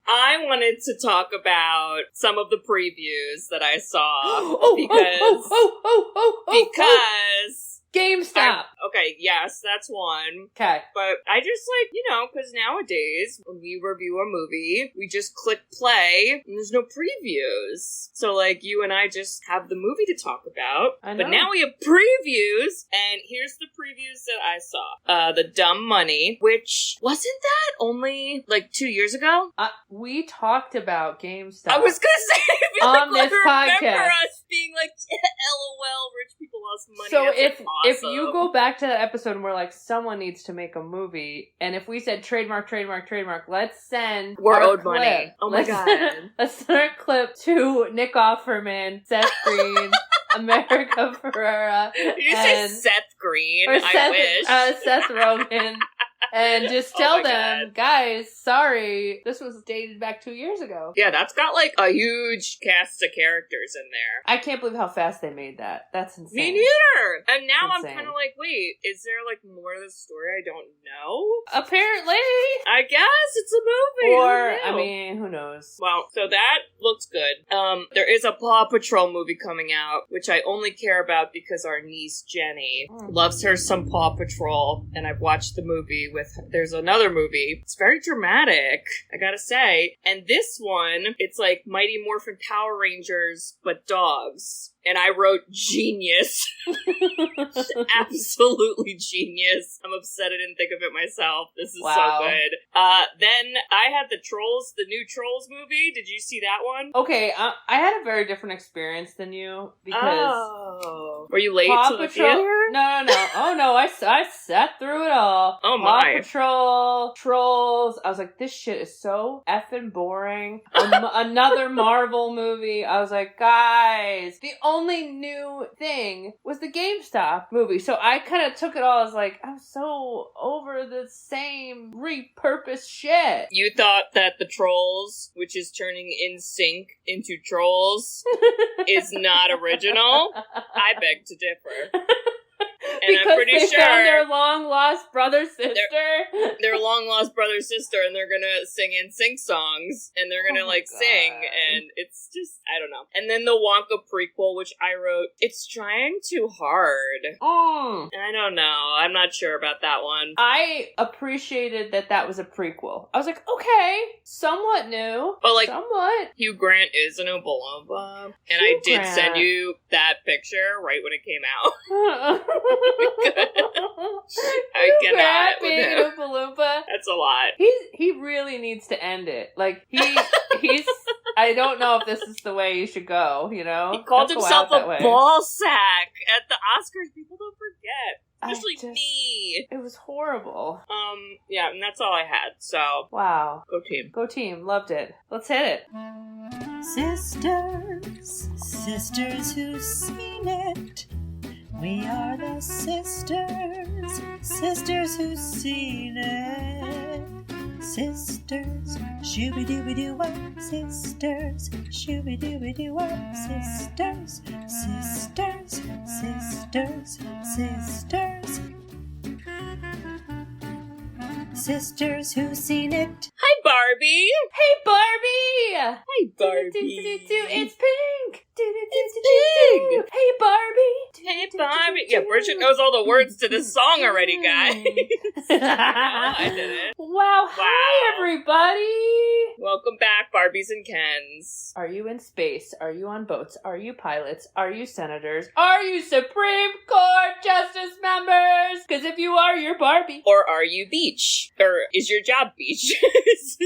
I wanted to talk about some of the previews that I saw because GameStop. Okay, yes, that's one. Okay. But I just because nowadays when we review a movie, we just click play and there's no previews. So you and I just have the movie to talk about. I know. But now we have previews, and here's the previews that I saw. The Dumb Money, which wasn't that only 2 years ago? We talked about GameStop. I was gonna say on this podcast. Remember us being LOL, rich people lost money. So That's if you go back to that episode and we're like, someone needs to make a movie, and if we said trademark, let's send we're our owed clip. money. Oh my god. Let's send our clip to Nick Offerman, Seth Green, America Ferrera. Did you say Seth Green? Or I wish. Seth Rogen. And just tell them, guys, sorry, this was dated back 2 years ago. Yeah, that's got a huge cast of characters in there. I can't believe how fast they made that. That's insane. Me neither. And now I'm insane. kind of wait, is there more to the story I don't know? Apparently. I guess it's a movie. Or, who knows? Well, so that looks good. There is a Paw Patrol movie coming out, which I only care about because our niece Jenny loves her some Paw Patrol, and I've watched the movie there's another movie. It's very dramatic, I gotta say. And this one, it's Mighty Morphin Power Rangers, but dogs. And I wrote genius. Absolutely genius. I'm upset I didn't think of it myself. This is so good. Then I had the new Trolls movie. Did you see that one? Okay, I had a very different experience than you because... Were you late to the theater? No. Oh no, I sat through it all. Oh my. Paw Patrol, Trolls. I was like, this shit is so effing boring. Another Marvel movie. I was like, guys, the only new thing was the GameStop movie. So I kind of took it all as I'm so over the same repurposed shit. You thought that the Trolls, which is turning NSYNC into Trolls, is not original? I beg to differ. And because I'm pretty they sure found their long-lost brother-sister. Their long-lost brother-sister, and they're gonna sing NSYNC songs, and they're gonna sing, and it's just, I don't know. And then the Wonka prequel, which I wrote, it's trying too hard. I don't know. I'm not sure about that one. I appreciated that was a prequel. I was like, okay, somewhat new. But somewhat. Hugh Grant is an Oompa Loompa, and I did send you that picture right when it came out. I cannot being with him. an Oompa Loompa. That's a lot. He really needs to end it. He's. I don't know if this is the way you should go. He called himself a ball sack at the Oscars. People don't forget. Especially me. It was horrible. Yeah, and that's all I had, so. Wow. Go team. Go team. Loved it. Let's hit it. Sisters who've seen it. We are the sisters who've seen it. Sisters, shooby-dooby-doo-wop. Sisters, shooby-dooby-doo-wop. Sisters. Sisters who've seen it. Hi, Barbie. Hey, Barbie. Hi, Barbie. It's pink. It's pink. Hey, Barbie. Hey, Barbie. Yeah, Bridget knows all the words to this song already, guys. I did it. Wow. Hi, everybody. Welcome back, Barbies and Kens. Are you in space? Are you on boats? Are you pilots? Are you senators? Are you Supreme Court Justice members? Because if you are, you're Barbie. Or are you beach? Or is your job beach?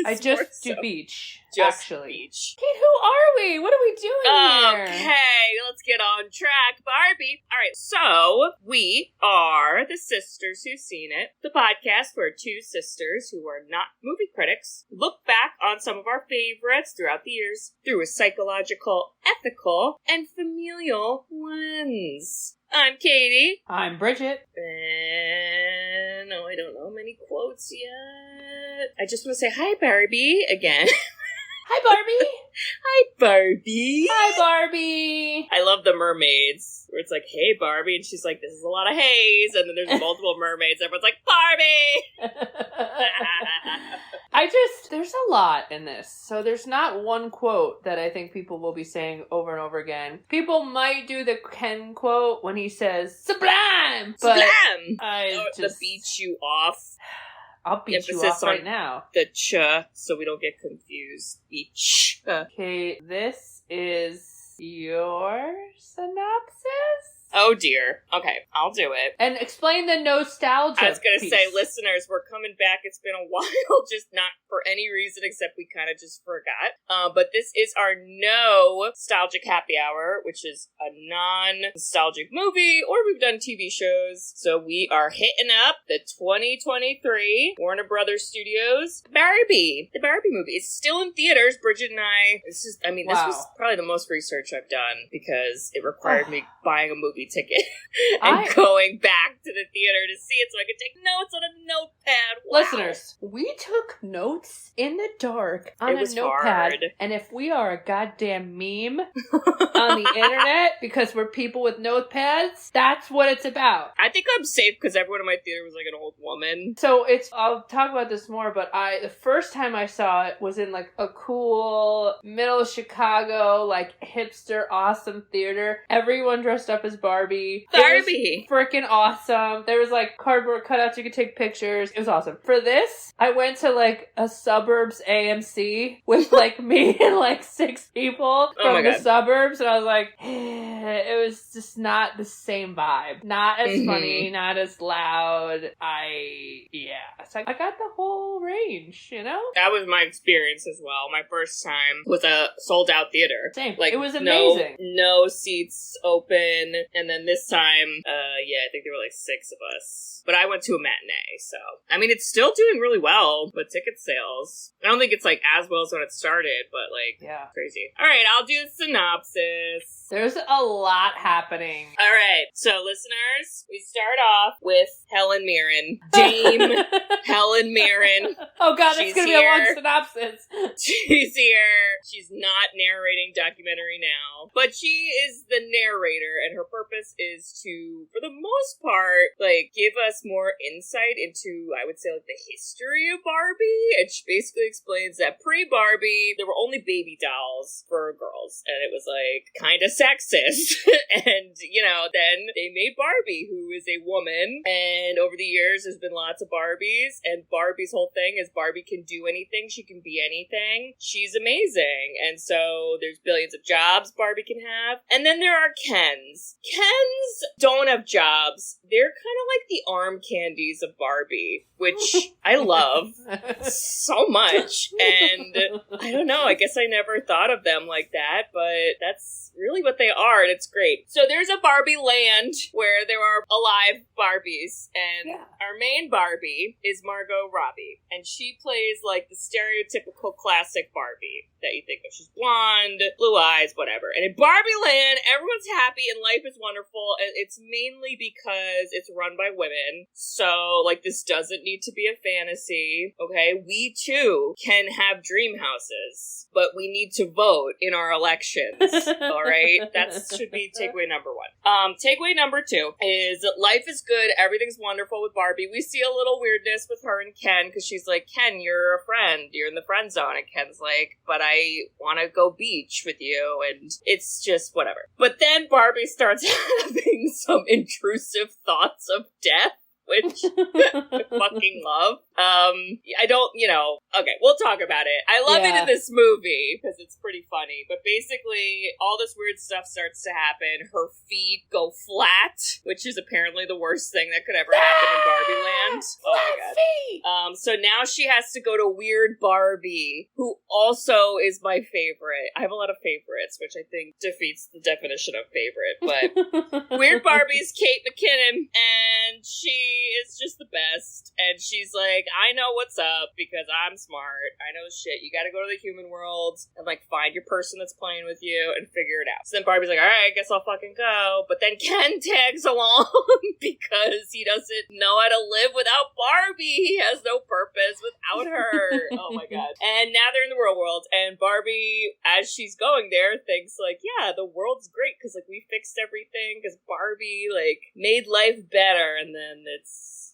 I just do beach. Just actually. Beach. Kate, who are we? What are we doing here? Okay, let's get on track, Barbie. All right, so we are the Sisters Who've Seen It, the podcast where two sisters who are not movie critics look back on some of our favorites throughout the years through a psychological, ethical, and familial lens. I'm Katie. I'm Bridget. And I don't know many quotes yet. I just want to say hi, Barbie, again. Hi, Barbie. Hi, Barbie. Hi, Barbie. I love the mermaids, where it's like, hey, Barbie, and she's like, this is a lot of haze, and then there's multiple mermaids, everyone's like, Barbie! There's a lot in this, so there's not one quote that I think people will be saying over and over again. People might do the Ken quote when he says, sublime! But sublime! The beat you off. I'll beat you off right now. The ch, so we don't get confused. Each. Okay, this is your synopsis? Oh dear. Okay, I'll do it. And explain the nostalgia I was gonna piece. say, listeners, we're coming back. It's been a while, just not for any reason except we kind of just forgot. But this is our nostalgic happy hour, which is a non-nostalgic movie, or we've done TV shows. So we are hitting up the 2023 Warner Brothers Studios Barbie. The Barbie movie. It's still in theaters. Bridget and I, this was probably the most research I've done because it required me buying a movie ticket and going back to the theater to see it so I could take notes on a notepad. Wow. Listeners, we took notes in the dark on a notepad, hard. And if we are a goddamn meme on the internet because we're people with notepads, that's what it's about. I think I'm safe because everyone in my theater was like an old woman. So I'll talk about this more, but the first time I saw it was in like a cool middle of Chicago, like hipster awesome theater. Everyone dressed up as Barbie. Barbie! Freaking awesome. There was like cardboard cutouts you could take pictures. It was awesome. For this, I went to like a suburbs AMC with like me and like 6 people from the suburbs, and I was like, it was just not the same vibe. Not as funny, not as loud. So I got the whole range, you know? That was my experience as well. My first time was a sold out theater. Same. Like, it was amazing. No seats open. And then this time, I think there were like 6 of us. But I went to a matinee, so. I mean, it's still doing really well, but ticket sales. I don't think it's like as well as when it started, but like, crazy. All right, I'll do a synopsis. There's a lot happening. All right, so listeners, we start off with Helen Mirren. Dame Helen Mirren. Oh god, it's gonna be a long synopsis. She's here. She's not narrating documentary now, but she is the narrator, and her purpose is to, for the most part, like, give us more insight into, I would say, like, the history of Barbie. And she basically explains that pre-Barbie, there were only baby dolls for girls, and it was, like, kind of sexist. And, then they made Barbie, who is a woman, and over the years, there's been lots of Barbies, and Barbie's whole thing is Barbie can do anything, she can be anything. She's amazing. And so there's billions of jobs Barbie can have. And then there are Kens. Kens don't have jobs. They're kind of like the arm candies of Barbie, which I love so much. And I don't know, I guess I never thought of them like that, but that's really what they are, and it's great. So there's a Barbie land where there are alive Barbies, and our main Barbie is Margot Robbie, and she plays like the stereotypical classic Barbie that you think of. She's blonde, blue eyes, whatever. And in Barbie land, everyone's happy and life is wonderful, and it's mainly because it's run by women. So, like, this doesn't need to be a fantasy, okay? We, too, can have dream houses, but we need to vote in our elections, all right? That should be takeaway number 1. Takeaway number 2 is life is good, everything's wonderful with Barbie. We see a little weirdness with her and Ken, because she's like, Ken, you're a friend, you're in the friend zone, and Ken's like, but I want to go beach with you, and it's just whatever. But then Barbie starts having some intrusive thoughts of death, which I fucking love. I don't, okay, we'll talk about it. I love it in this movie because it's pretty funny, but basically all this weird stuff starts to happen. Her feet go flat, which is apparently the worst thing that could ever happen in Barbie land. Oh my god. So now she has to go to Weird Barbie, who also is my favorite. I have a lot of favorites, which I think defeats the definition of favorite, but Weird Barbie's Kate McKinnon, and she is just the best, and she's like, I know what's up because I'm smart. I know shit. You gotta go to the human world and, like, find your person that's playing with you and figure it out. So then Barbie's like, alright, I guess I'll fucking go. But then Ken tags along because he doesn't know how to live without Barbie. He has no purpose without her. Oh my god. And now they're in the real world, and Barbie, as she's going there, thinks, like, yeah, the world's great because, like, we fixed everything because Barbie, like, made life better, and then it's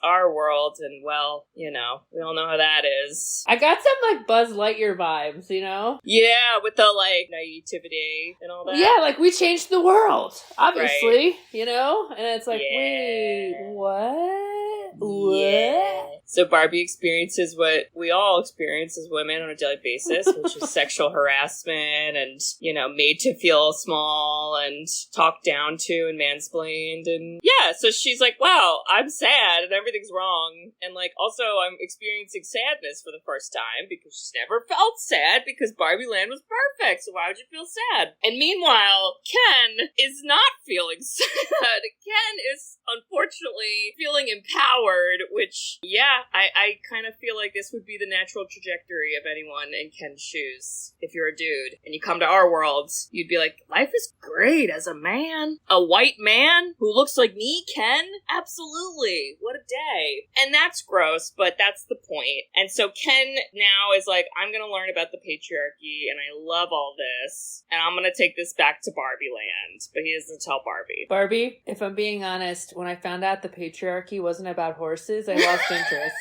our world, and, well, you know, we all know how that is. I got some, like, Buzz Lightyear vibes, you know? Yeah, with the, like, naivety and all that. Yeah, like, we changed the world, obviously, right. You know? And it's like, yeah. Wait, what? Yeah. So Barbie experiences what we all experience as women on a daily basis, which is sexual harassment and, you know, made to feel small and talked down to and mansplained. And yeah, so she's like, wow, I'm sad and everything's wrong. And, like, also I'm experiencing sadness for the first time because she's never felt sad because Barbie Land was perfect. So why would you feel sad? And meanwhile, Ken is not feeling sad. Ken is unfortunately feeling empowered, which, yeah, I kind of feel like this would be the natural trajectory of anyone in Ken's shoes. If you're a dude and you come to our world, you'd be like, life is great as a man. A white man who looks like me, Ken? Absolutely. What a day. And that's gross, but that's the point. And so Ken now is like, I'm going to learn about the patriarchy, and I love all this, and I'm going to take this back to Barbie Land. But he doesn't tell Barbie. Barbie, if I'm being honest, when I found out the patriarchy wasn't about horses, I lost interest.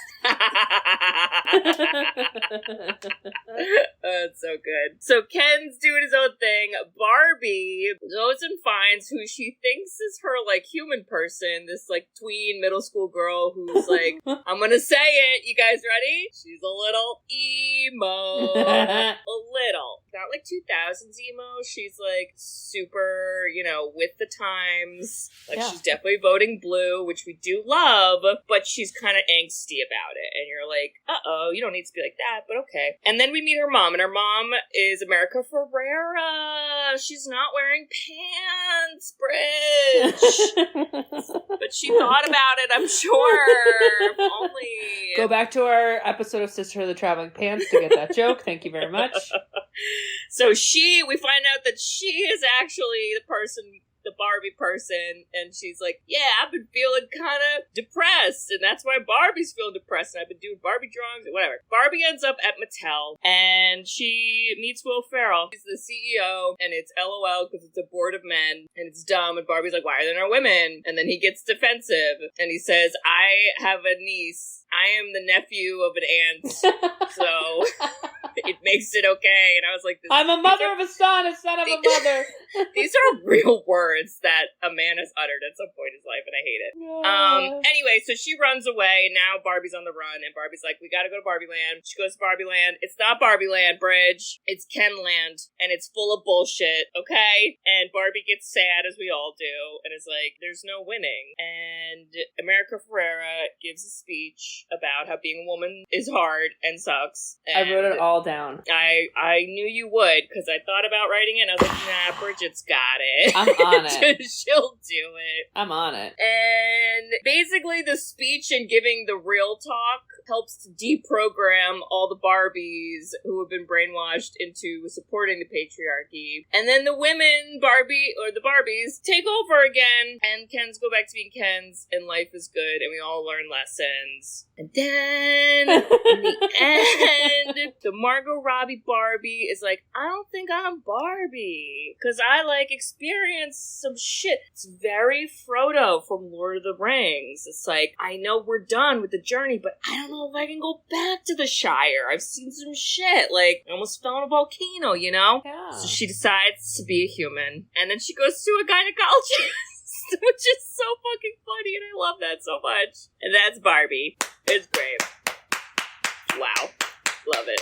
That's so good. So Ken's doing his own thing. Barbie goes and finds who she thinks is her, like, human person, this, like, tween middle school girl who's like, I'm gonna say it, you guys ready? She's a little emo. A little. Not like 2000s emo. She's, like, super, you know, with the times. Like, yeah. She's definitely voting blue, which we do love, but she's kind of angsty about it. And you're like, uh-oh, you don't need to be like that, but okay. And then we meet her mom, and her mom is America Ferrera. She's not wearing pants, Bridge. But she thought about it, I'm sure. If only. Go back to our episode of Sister of the Traveling Pants to get that joke. Thank you very much. So we find out that she is actually the Barbie person, and she's like, yeah, I've been feeling kind of depressed, and that's why Barbie's feeling depressed, and I've been doing Barbie drawings, and whatever. Barbie ends up at Mattel, and she meets Will Ferrell. He's the CEO, and it's LOL because it's a board of men, and it's dumb, and Barbie's like, why are there no women? And then he gets defensive, and he says, I have a niece. I am the nephew of an aunt, so it makes it okay. And I was like, I'm a mother of a son of a mother. These are real words that a man has uttered at some point in his life, and I hate it. Yeah. Anyway, so she runs away. Now Barbie's on the run, and Barbie's like, we gotta go to Barbie Land. She goes to Barbie Land. It's not Barbie Land, Bridge. It's Ken Land, and it's full of bullshit, okay? And Barbie gets sad, as we all do, and is like, there's no winning. And America Ferrera gives a speech about how being a woman is hard and sucks. And I wrote it all down. I knew you would, because I thought about writing it, and I was like, nah, Bridget's got it. I'm on it. She'll do it. I'm on it. And basically the speech and giving the real talk helps to deprogram all the Barbies who have been brainwashed into supporting the patriarchy. And then the women, the Barbies, take over again, and Kens go back to being Kens, and life is good, and we all learn lessons. And then, in the end, the Margot Robbie Barbie is like, I don't think I'm Barbie, because I, like, experienced some shit. It's very Frodo from Lord of the Rings. It's like, I know we're done with the journey, but I don't know if I can go back to the Shire. I've seen some shit. Like, I almost fell in a volcano, you know? Yeah. So she decides to be a human. And then she goes to a gynecologist, which is so fucking funny, and I love that so much. And that's Barbie. It's great. Wow. Love it.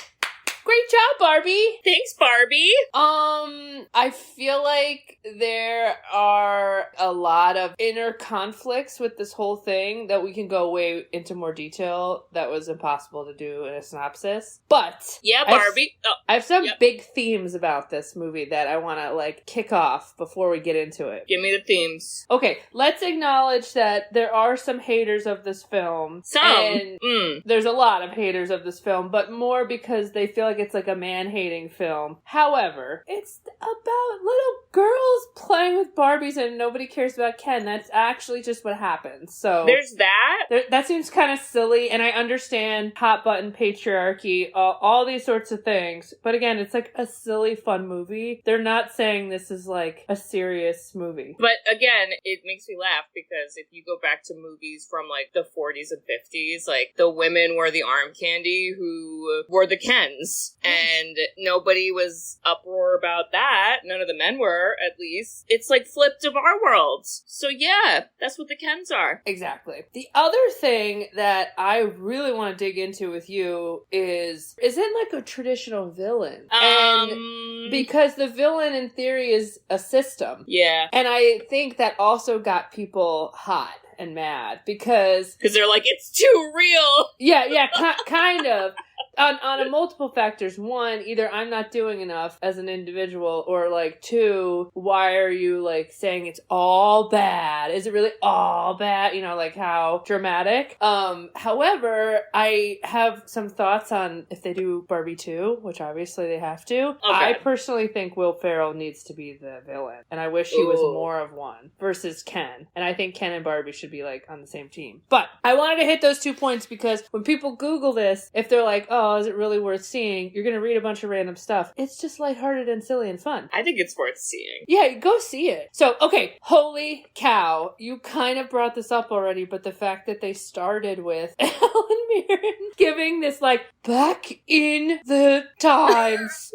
Great job, Barbie! Thanks, Barbie. I feel like there are a lot of inner conflicts with this whole thing that we can go way into more detail that was impossible to do in a synopsis. But yeah, Barbie. I have some big themes about this movie that I want to like kick off before we get into it. Give me the themes. Okay, let's acknowledge that there are some haters of this film. And there's a lot of haters of this film, but more because they feel like it's like a man-hating film. However, it's about little girls playing with Barbies and nobody cares about Ken. That's actually just what happens. So there's that? That seems kind of silly, and I understand hot button patriarchy, all these sorts of things. But again, it's like a silly, fun movie. They're not saying this is like a serious movie. But again, it makes me laugh because if you go back to movies from like the 40s and 50s, like the women were the arm candy who were the Kens. And nobody was uproar about that. None of the men were, at least. It's like flipped of our worlds. So yeah, that's what the Kens are. Exactly. The other thing that I really want to dig into with you is it like a traditional villain? And because the villain in theory is a system. Yeah. And I think that also got people hot and mad because they're like, it's too real. Yeah, kind of. On a multiple factors. One, either I'm not doing enough as an individual, or like two, why are you like saying it's all bad? Is it really all bad? You know, like how dramatic. However, I have some thoughts on if they do Barbie 2, which obviously they have to. Okay. I personally think Will Ferrell needs to be the villain, and I wish he was more of one versus Ken. And I think Ken and Barbie should be like on the same team. But I wanted to hit those 2 points because when people Google this, if they're like, oh, is it really worth seeing? You're going to read a bunch of random stuff. It's just lighthearted and silly and fun. I think it's worth seeing. Yeah, go see it. So, okay, holy cow. You kind of brought this up already, but the fact that they started with Helen Mirren giving this, like, back in the times.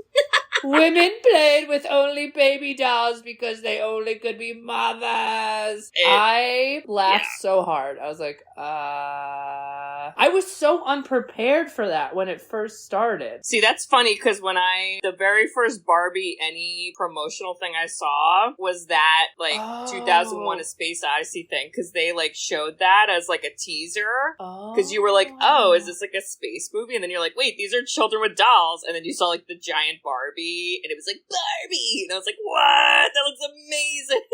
Women played with only baby dolls because they only could be mothers. I laughed so hard. I was like, I was so unprepared for that when it first started. See, that's funny because the very first Barbie, any promotional thing I saw was that, like, 2001 A Space Odyssey thing, because they, like, showed that as, like, a teaser. Because you were like, oh, is this, like, a space movie? And then you're like, wait, these are children with dolls. And then you saw, like, the giant Barbie, and it was like, Barbie! And I was like, what? That looks amazing!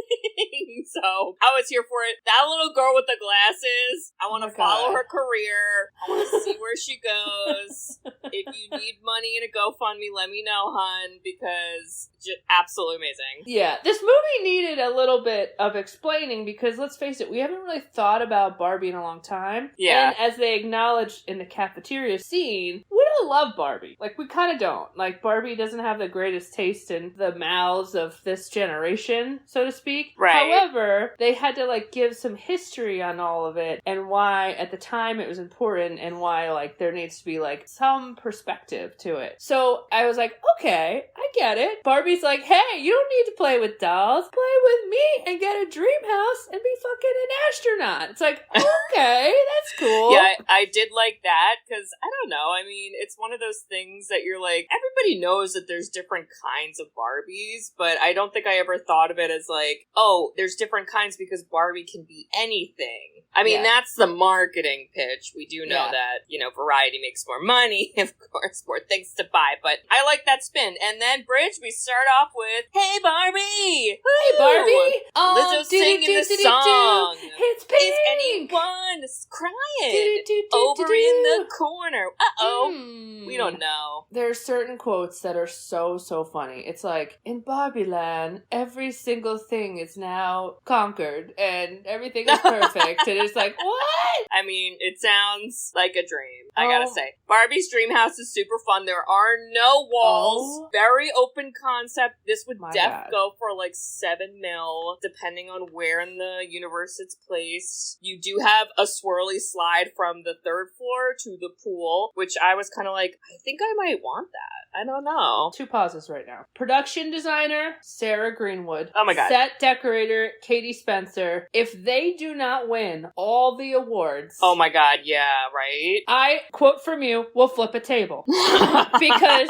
So, I was here for it. That little girl with the glasses, I want to follow her career. I want to see where she goes. If you need money in a GoFundMe, let me know, hun, because just absolutely amazing. Yeah, this movie needed a little bit of explaining because, let's face it, we haven't really thought about Barbie in a long time. Yeah. And as they acknowledged in the cafeteria scene, we don't love Barbie. Like, we kind of don't. Like, Barbie doesn't have the greatest taste in the mouths of this generation, so to speak. Right. However, they had to, like, give some history on all of it and why, at the time, it was important and why, like, there needs to be, like, some perspective to it. So I was like, okay, I get it. Barbie's like, hey, you don't need to play with dolls. Play with me and get a dream house and be fucking an astronaut. It's like, okay, that's cool. Yeah, I did like that because, I don't know, I mean, it's one of those things that you're like, everybody knows that there's different kinds of Barbies, but I don't think I ever thought of it as like, oh, there's different kinds because Barbie can be anything. I mean, that's the marketing pitch. We do know that, you know, variety makes more money, of course, more things to buy, but I like that spin. And then, Bridge, we start off with, hey, Barbie! Hey, Barbie! Lizzo singing the song. It's pink! Is anyone crying over in the corner? Uh-oh. We don't know. There are certain quotes that are so, so funny. It's like, in Barbie Land, every single thing is now conquered, and everything is perfect. And it's like, what? I mean, it sounds like a dream, I gotta say. Barbie's dream house is super fun. There are no walls. Very open concept. This would go for like $7 million, depending on where in the universe it's placed. You do have a swirly slide from the 3rd floor to the pool, which I was kind of like, I think I might want that. I don't know. Too pause this right now. Production designer, Sarah Greenwood. Oh my God. Set decorator, Katie Spencer. If they do not win all the awards... Oh my God, yeah, right? I, quote from you, will flip a table. Because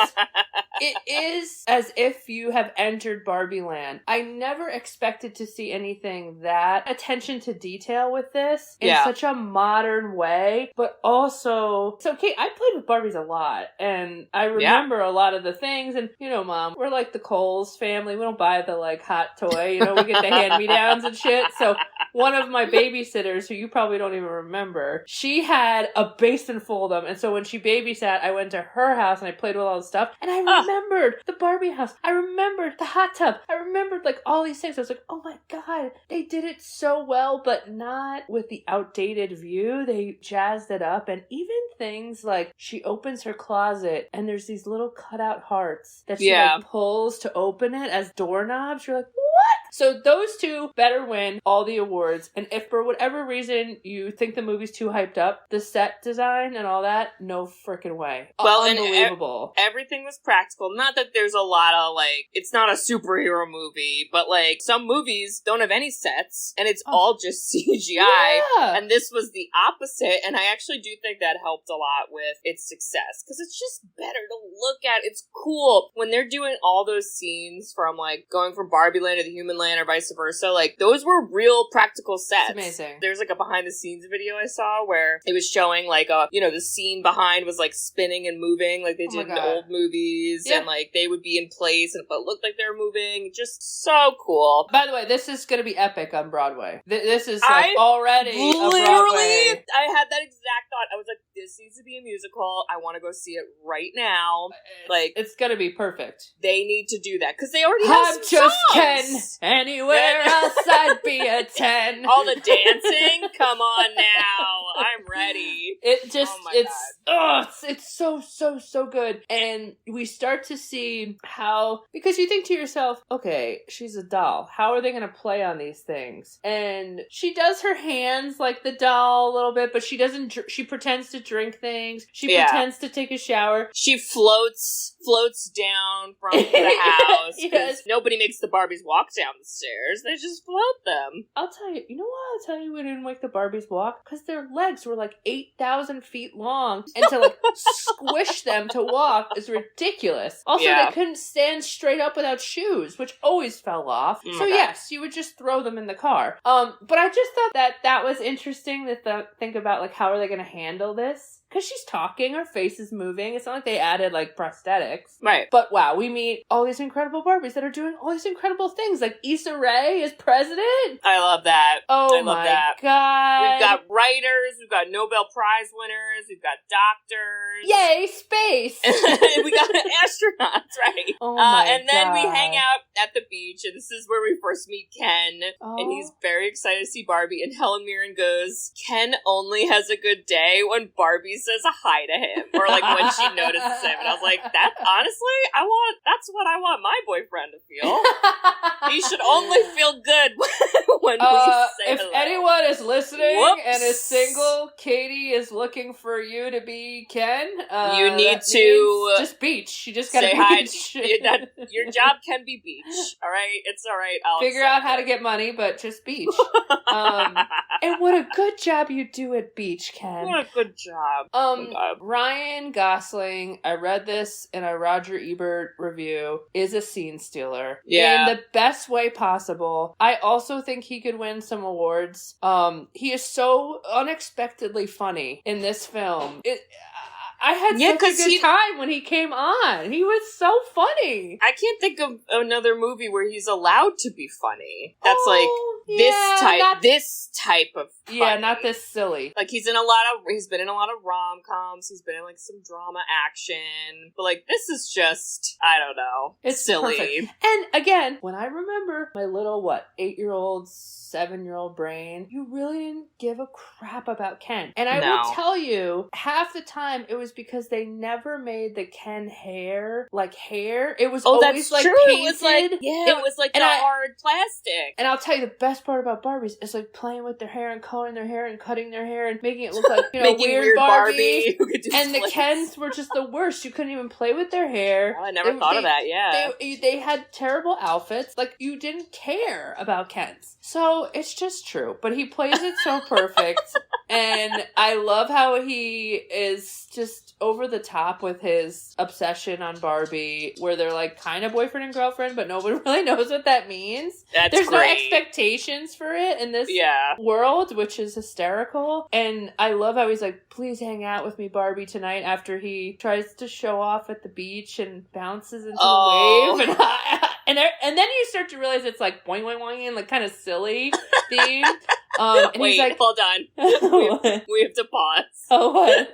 it is as if you have entered Barbie Land. I never expected to see anything that attention to detail with this in such a modern way, but also... So, Kate, I played with Barbies a lot, and I remember a lot of the things, and, you know, Mom, we're like the Coles family. We don't buy the, like, hot toy, you know, we get the hand-me-downs and shit, so one of my babysitters, who you probably don't even remember, she had a basin full of them, and so when she babysat, I went to her house, and I played with all the stuff, and I remembered the Barbie house. I remembered the hot tub. I remembered, like, all these things. I was like, oh my God, they did it so well, but not with the outdated view. They jazzed it up, and even things like she opens her closet, and there's these little cutout hearts that she like pulls to open it as doorknobs. You're like, what? So those two better win all the awards. And if for whatever reason you think the movie's too hyped up, the set design and all that, no freaking way. Well, unbelievable. And everything was practical. Not that there's a lot of, like, it's not a superhero movie, but, like, some movies don't have any sets, and it's all just CGI. Yeah. And this was the opposite, and I actually do think that helped a lot with its success, because it's just better to look at. It's cool. When they're doing all those scenes from, like, going from Barbie Land to the Human Land or vice versa, like, those were real practical sets. It's amazing. There's, like, a behind-the-scenes video I saw where it was showing, like, the scene behind was, like, spinning and moving, like they did in old movies, and, like, they would be in place, and it looked like they were moving. Just so cool. By the way, this is going to be epic on Broadway. This is, like, already a Broadway. Literally, I had that exact thought. I was like, this needs to be a musical. I want to go see it right now. It's going to be perfect. They need to do that, because they already have some just songs. 10. Anywhere else I'd be a 10. All the dancing? Come on now. I'm ready. It just, it's so good. And we start to see how, because you think to yourself, okay, she's a doll. How are they going to play on these things? And she does her hands like the doll a little bit, but she doesn't, she pretends to drink things. She pretends to take a shower. She floats down from the house. Yes. Nobody makes the Barbies walk down the stairs. They just float them. I'll tell you, you know what? I'll tell you we didn't make the Barbies walk? Because their legs were like 8,000 feet long, and to like squish them to walk is ridiculous. Also, they couldn't stand straight up without shoes, which always fell off. So yes, you would just throw them in the car. But I just thought that was interesting to think about, like, how are they going to handle this? Because she's talking, her face is moving. It's not like they added, like, prosthetics. Right. But wow, we meet all these incredible Barbies that are doing all these incredible things. Like, Issa Rae is president. I love that. Oh my God. We've got writers, we've got Nobel Prize winners, we've got doctors. Yay, space! We got astronauts, right? Oh my And then God. we hang out at the beach, and this is where we first meet Ken. And he's very excited to see Barbie, and Helen Mirren goes, Ken only has a good day when Barbie says hi to him, or like when she notices him. And I was like, that's what I want my boyfriend to feel. He should only feel good when we say if hello. anyone is listening and is single, Katie is looking for you to be Ken. You need to just beach. You just gotta say hi. beach. Your job can be beach. All right, it's all right. I'll figure out how to get money, but just beach. And what a good job you do at beach, Ken. What a good job. Ryan Gosling, I read this in a Roger Ebert review, is a scene stealer. Yeah. In the best way possible. I also think he could win some awards. He is so unexpectedly funny in this film. I had such a good time when he came on. He was so funny. I can't think of another movie where he's allowed to be funny. That's this type of funny. Yeah, not this silly. Like he's been in a lot of rom-coms. He's been in like some drama action. But like this is just, I don't know. It's silly. Perfect. And again, when I remember my little 8-year-old, 7-year-old brain, you really didn't give a crap about Ken. And I will tell you, half the time it was because they never made the Ken hair like hair. It was Oh, always that's like true. painted. It was like, it was like the hard plastic. And I'll tell you the best part about Barbies is like playing with their hair and coloring their hair and cutting their hair and making it look like, you know, weird Barbie. And the Kens were just the worst. You couldn't even play with their hair. Oh, I never thought of that, yeah. They had terrible outfits. Like, you didn't care about Kens. So, it's just true. But he plays it so perfect. And I love how he is just over the top with his obsession on Barbie, where they're like kind of boyfriend and girlfriend, but nobody really knows what that means. There's no expectations for it in this world, which is hysterical. And I love how he's like, please hang out with me, Barbie, tonight, after he tries to show off at the beach and bounces into the wave. And then you start to realize it's like boing, boing, boing, and like kind of silly theme. And wait, he's like, hold on. We have to pause. Oh, what?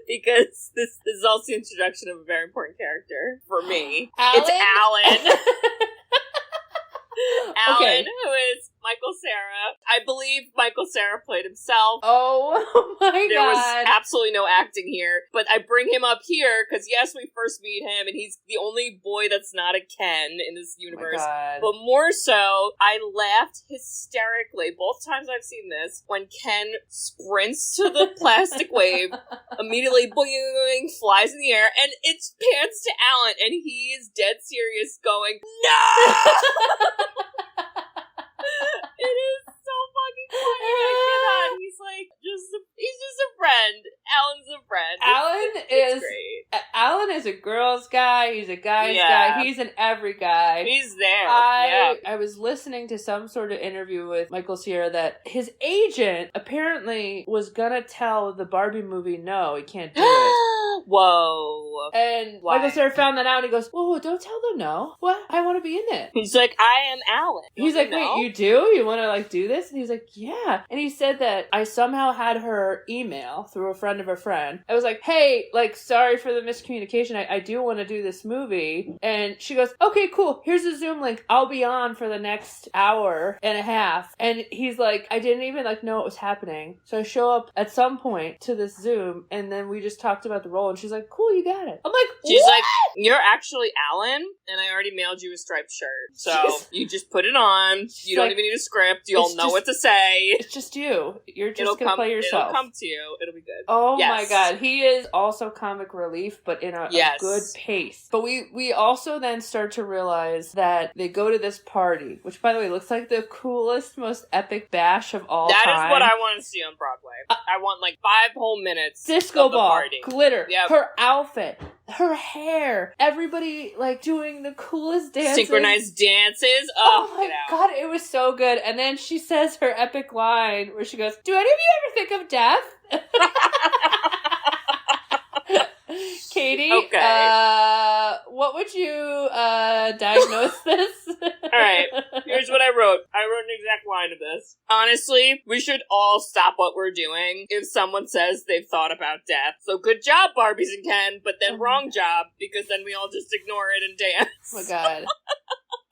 Because this is also the introduction of a very important character for me. Alan? It's Allan. Allan, Okay. who is Michael Cera. I believe Michael Cera played himself. Oh my God. There was absolutely no acting here. But I bring him up here because, yes, we first meet him, and he's the only boy that's not a Ken in this universe. Oh my God. But more so, I laughed hysterically both times I've seen this when Ken sprints to the plastic wave, immediately boing, flies in the air, and it pans to Allan, and he is dead serious going, no! It is so fucking funny. I cannot. He's just a friend. Allan's a friend. It's great. Allan is a girl's guy. He's a guy's guy. He's an every guy. He's there. I was listening to some sort of interview with Michael Cera that his agent apparently was gonna tell the Barbie movie no, he can't do it. Whoa. And Why? Michael Cera found that out and he goes, whoa, don't tell them no. What? I want to be in it. He's like, I am Allan. He's like, wait, you do? You want to like do this? And he's like, yeah. And he said that I somehow had her email through a friend of a friend. I was like, hey, like, sorry for the miscommunication. I do want to do this movie. And she goes, okay, cool. Here's a Zoom link. I'll be on for the next hour and a half. And he's like, I didn't even like know what was happening. So I show up at some point to this Zoom and then we just talked about the role and she's like, cool, you got it. I'm like, she's what? like, you're actually Allan, and I already mailed you a striped shirt. So you just put it on. You don't even need a script. You'll know what to say. It's just you. You're just going to play yourself. It'll come to you. It'll be good. Oh my God. He is also comic relief, but in a good pace. But we also then start to realize that they go to this party, which by the way looks like the coolest, most epic bash of all time. That is what I want to see on Broadway. I want like 5 whole minutes disco of the ball, party. glitter, Yep. her outfit, her hair, everybody like doing the coolest dances. Synchronized dances. Oh my God, it was so good. And then she says her epic line where she goes, do any of you ever think of death? Katie, what would you diagnose this? Alright, here's what I wrote. I wrote an exact line of this. Honestly, we should all stop what we're doing if someone says they've thought about death. So good job, Barbies and Ken, but then wrong job, because then we all just ignore it and dance. Oh my God.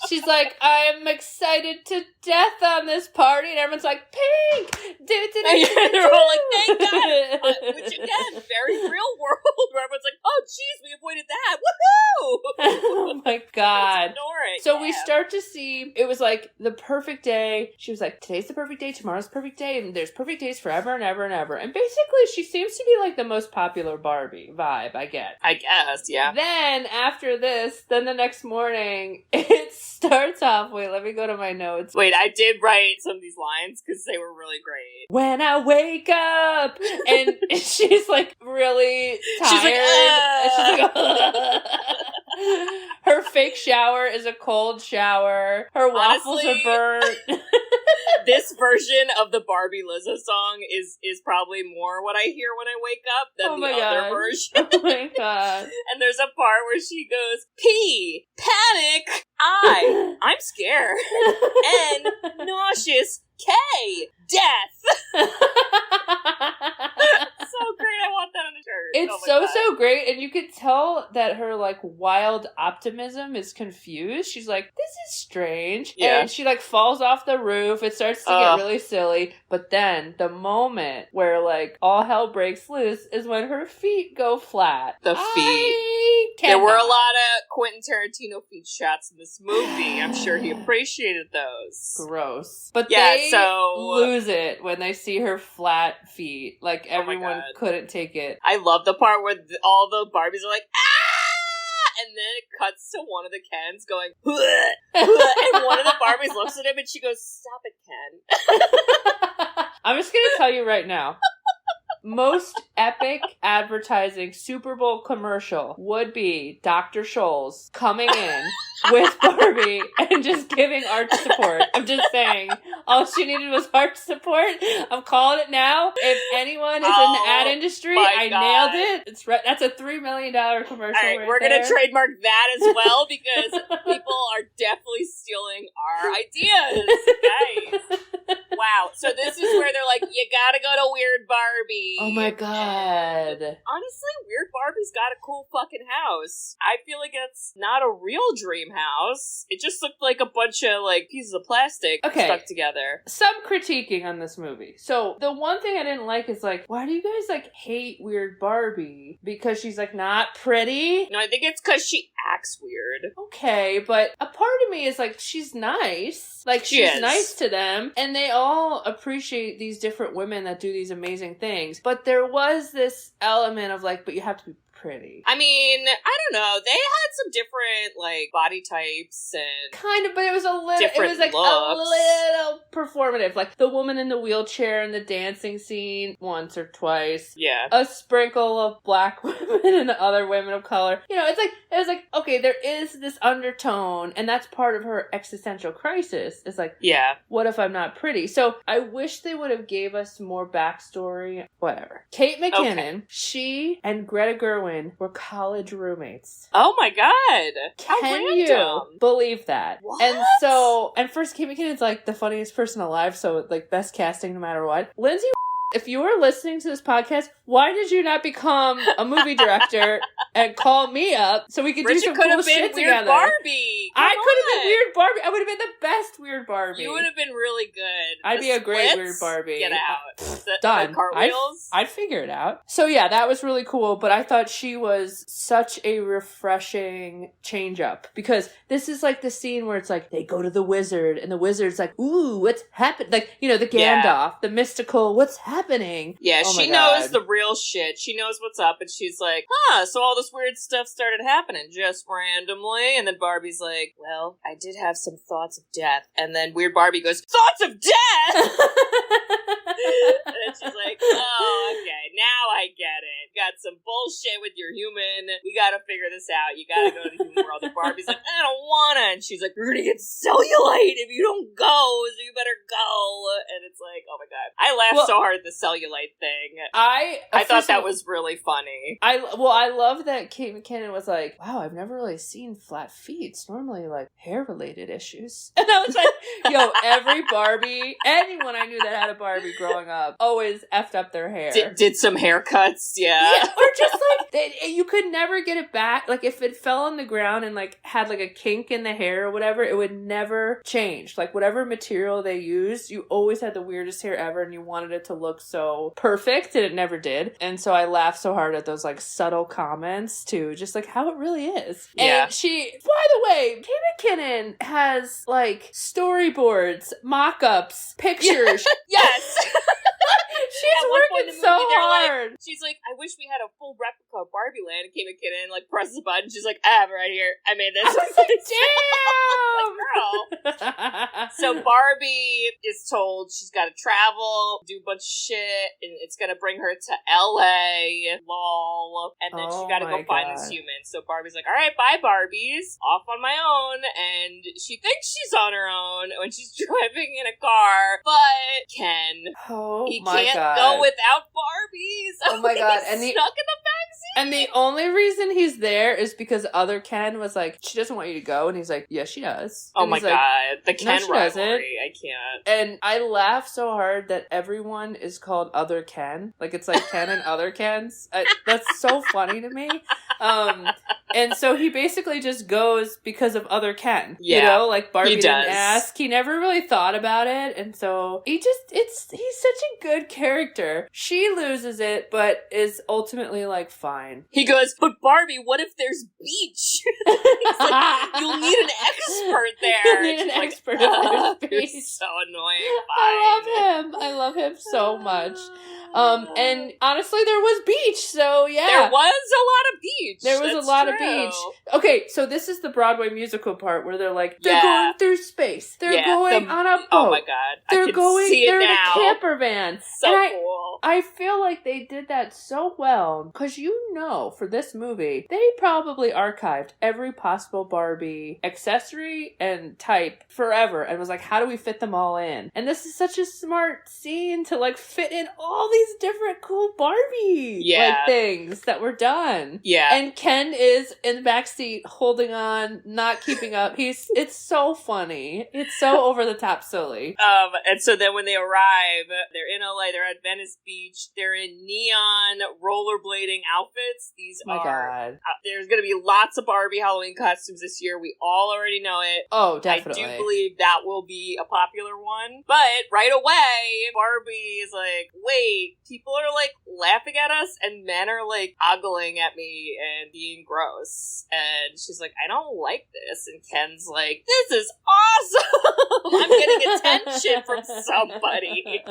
She's like, I'm excited to death on this party. And everyone's like, pink! They're all like, thank God! Which again, very real world, where everyone's like, oh jeez, we avoided that! Woohoo! Oh my God. Ignore it. So we start to see, it was like the perfect day. She was like, today's the perfect day, tomorrow's the perfect day, and there's perfect days forever and ever and ever. And basically, she seems to be like the most popular Barbie vibe, I get. I guess, yeah. Then, after this, then the next morning, it starts off, wait, let me go to my notes. Wait, I did write some of these lines because they were really great. When I wake up, and she's like really tired. She's like, her fake shower is a cold shower. Her waffles are burnt. This version of the Barbie Lizzo song is probably more what I hear when I wake up than the other version. Oh my God. And there's a part where she goes, P, panic, I'm scared, N, nauseous, K, death. So great, I want that on a shirt. It's so great, and you could tell that her, like, wild optimism is confused. She's like, this is strange. Yeah. And she, like, falls off the roof. It starts to get really silly. But then, the moment where, like, all hell breaks loose is when her feet go flat. The feet. There were a lot of Quentin Tarantino feet shots in this movie. I'm sure he appreciated those. Gross. But they lose it when they see her flat feet. Like, everyone couldn't take it. I love the part where all the Barbies are like, ah! And then it cuts to one of the Kens going, and one of the Barbies looks at him and she goes, stop it, Ken. I'm just gonna tell you right now. Most epic advertising Super Bowl commercial would be Dr. Scholl's coming in with Barbie and just giving arch support. I'm just saying, all she needed was arch support. I'm calling it now. If anyone is in the ad industry, I nailed it. It's right. That's a $3 million commercial. All right, we're gonna trademark that as well because people are definitely stealing our ideas, guys. Wow. So this is where they're like, you gotta go to Weird Barbie. Oh my god. And honestly, Weird Barbie's got a cool fucking house. I feel like it's not a real dream house. It just looked like a bunch of, like, pieces of plastic stuck together. Some critiquing on this movie. So, the one thing I didn't like is, like, why do you guys, like, hate Weird Barbie? Because she's, like, not pretty? No, I think it's because she acts weird. Okay, but a part of me is, like, she's nice. Like, she's nice to them. And they all appreciate these different women that do these amazing things. But there was this element of, like, but you have to be pretty. I mean, I don't know. They had some different, like, body types and kind of, but it was a little, it was like a little performative. Like the woman in the wheelchair in the dancing scene once or twice. Yeah. A sprinkle of black women and other women of color. You know, it was like, okay, there is this undertone, and that's part of her existential crisis. It's like, yeah, what if I'm not pretty? So I wish they would have gave us more backstory. Whatever. Kate McKinnon, she and Greta Gerwig were college roommates. Oh my god. Can you believe that? What? And first Kate McKinnon's like the funniest person alive, so like best casting no matter what. Lindsay, if you were listening to this podcast, why did you not become a movie director and call me up so we could do some cool shit together? Barbie. I could have been Weird Barbie. I would have been the best Weird Barbie. You would have been really good. I'd be a great Weird Barbie. Get out. Done. The cartwheels. I'd figure it out. So yeah, that was really cool, but I thought she was such a refreshing change up because this is like the scene where it's like they go to the wizard and the wizard's like, ooh, what's happened? Like, you know, the Gandalf, the mystical, what's happening? Yeah, she knows the real shit. She knows what's up, and she's like, so all this weird stuff started happening just randomly. And then Barbie's like, well, I did have some thoughts of death. And then Weird Barbie goes, thoughts of death? And then she's like, oh, okay, now I get it. Got some bullshit with your human. We gotta figure this out. You gotta go to the human world. And Barbie's like, I don't wanna. And she's like, you're gonna get cellulite if you don't go, so you better go. And it's like, oh my god. I laughed so hard at the cellulite thing. I thought that was really funny. I love that Kate McKinnon was like, wow, I've never really seen flat feet. It's normally like hair-related issues. And I was like, yo, every Barbie, anyone I knew that had a Barbie growing up, always effed up their hair. Did some haircuts, yeah. Yeah, or just like, you could never get it back. Like, if it fell on the ground and like had like a kink in the hair or whatever, it would never change. Like, whatever material they used, you always had the weirdest hair ever and you wanted it to look so perfect, and it never did. And so I laughed so hard at those like subtle comments too, just like how it really is. Yeah. And she, by the way, Kate McKinnon has like storyboards, mock-ups, pictures. Yes. She's working so hard. Like, she's like, I wish we had a full replica of Barbie Land. And Kate McKinnon like presses a button. She's like, I have it right here. I made this. I was like, damn, like, girl. So Barbie is told she's got to travel, do a bunch of shit, and it's gonna bring her to LA. Lol. And then she got to go find this human. So Barbie's like, all right, bye, Barbies. Off on my own. And she thinks she's on her own when she's driving in a car, but Ken, he can't go without Barbies. Oh my god! And stuck in the backseat. And the only reason he's there is because other Ken was like, she doesn't want you to go. And he's like, yes, she does. Oh and my god. The Ken rivalry. I can't. And I laugh so hard that everyone is called Other Ken. Like, it's like Ken and Other Kens. That's so funny to me. And so he basically just goes because of Other Ken. Yeah, you know, like Barbie he didn't does. ask. He never really thought about it. And so he's such a good character. She loses it, but is ultimately like, fine. He goes, but Barbie, what if there's beach? He's like, you'll need an expert there. You'll need an expert if there's beach. You're so annoying. I love him so much. And honestly, there was beach, so yeah. There was a lot of beach. There was That's a lot true. of beach. Okay, so this is the Broadway musical part where they're like, they're going through space. They're going on a boat. Oh my god. They're they're in a camper van. So and cool. I feel like they did that so well, because for this movie, they probably archived every possible Barbie accessory and type forever, and was like, how do we fit them all in? And this is such a smart scene to like fit in all these different cool Barbie like things that were done. Yeah. And Ken is in the backseat holding on, not keeping up. It's so funny. It's so over the top silly. And so then when they arrive, they're in LA, they're at Venice Beach, they're in neon rollerblading outfits. God. There's gonna be lots of Barbie Halloween costumes this year. We all already know it. Oh, definitely. I do believe that will be a popular one. But right away, Barbie is like, wait, people are like laughing at us and men are like ogling at me and being gross. And she's like, I don't like this. And Ken's like, this is awesome. I'm getting attention from somebody.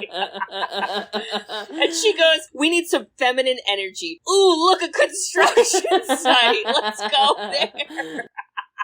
And she goes, we need some feminine energy. Ooh, look, a construction site. Let's go there.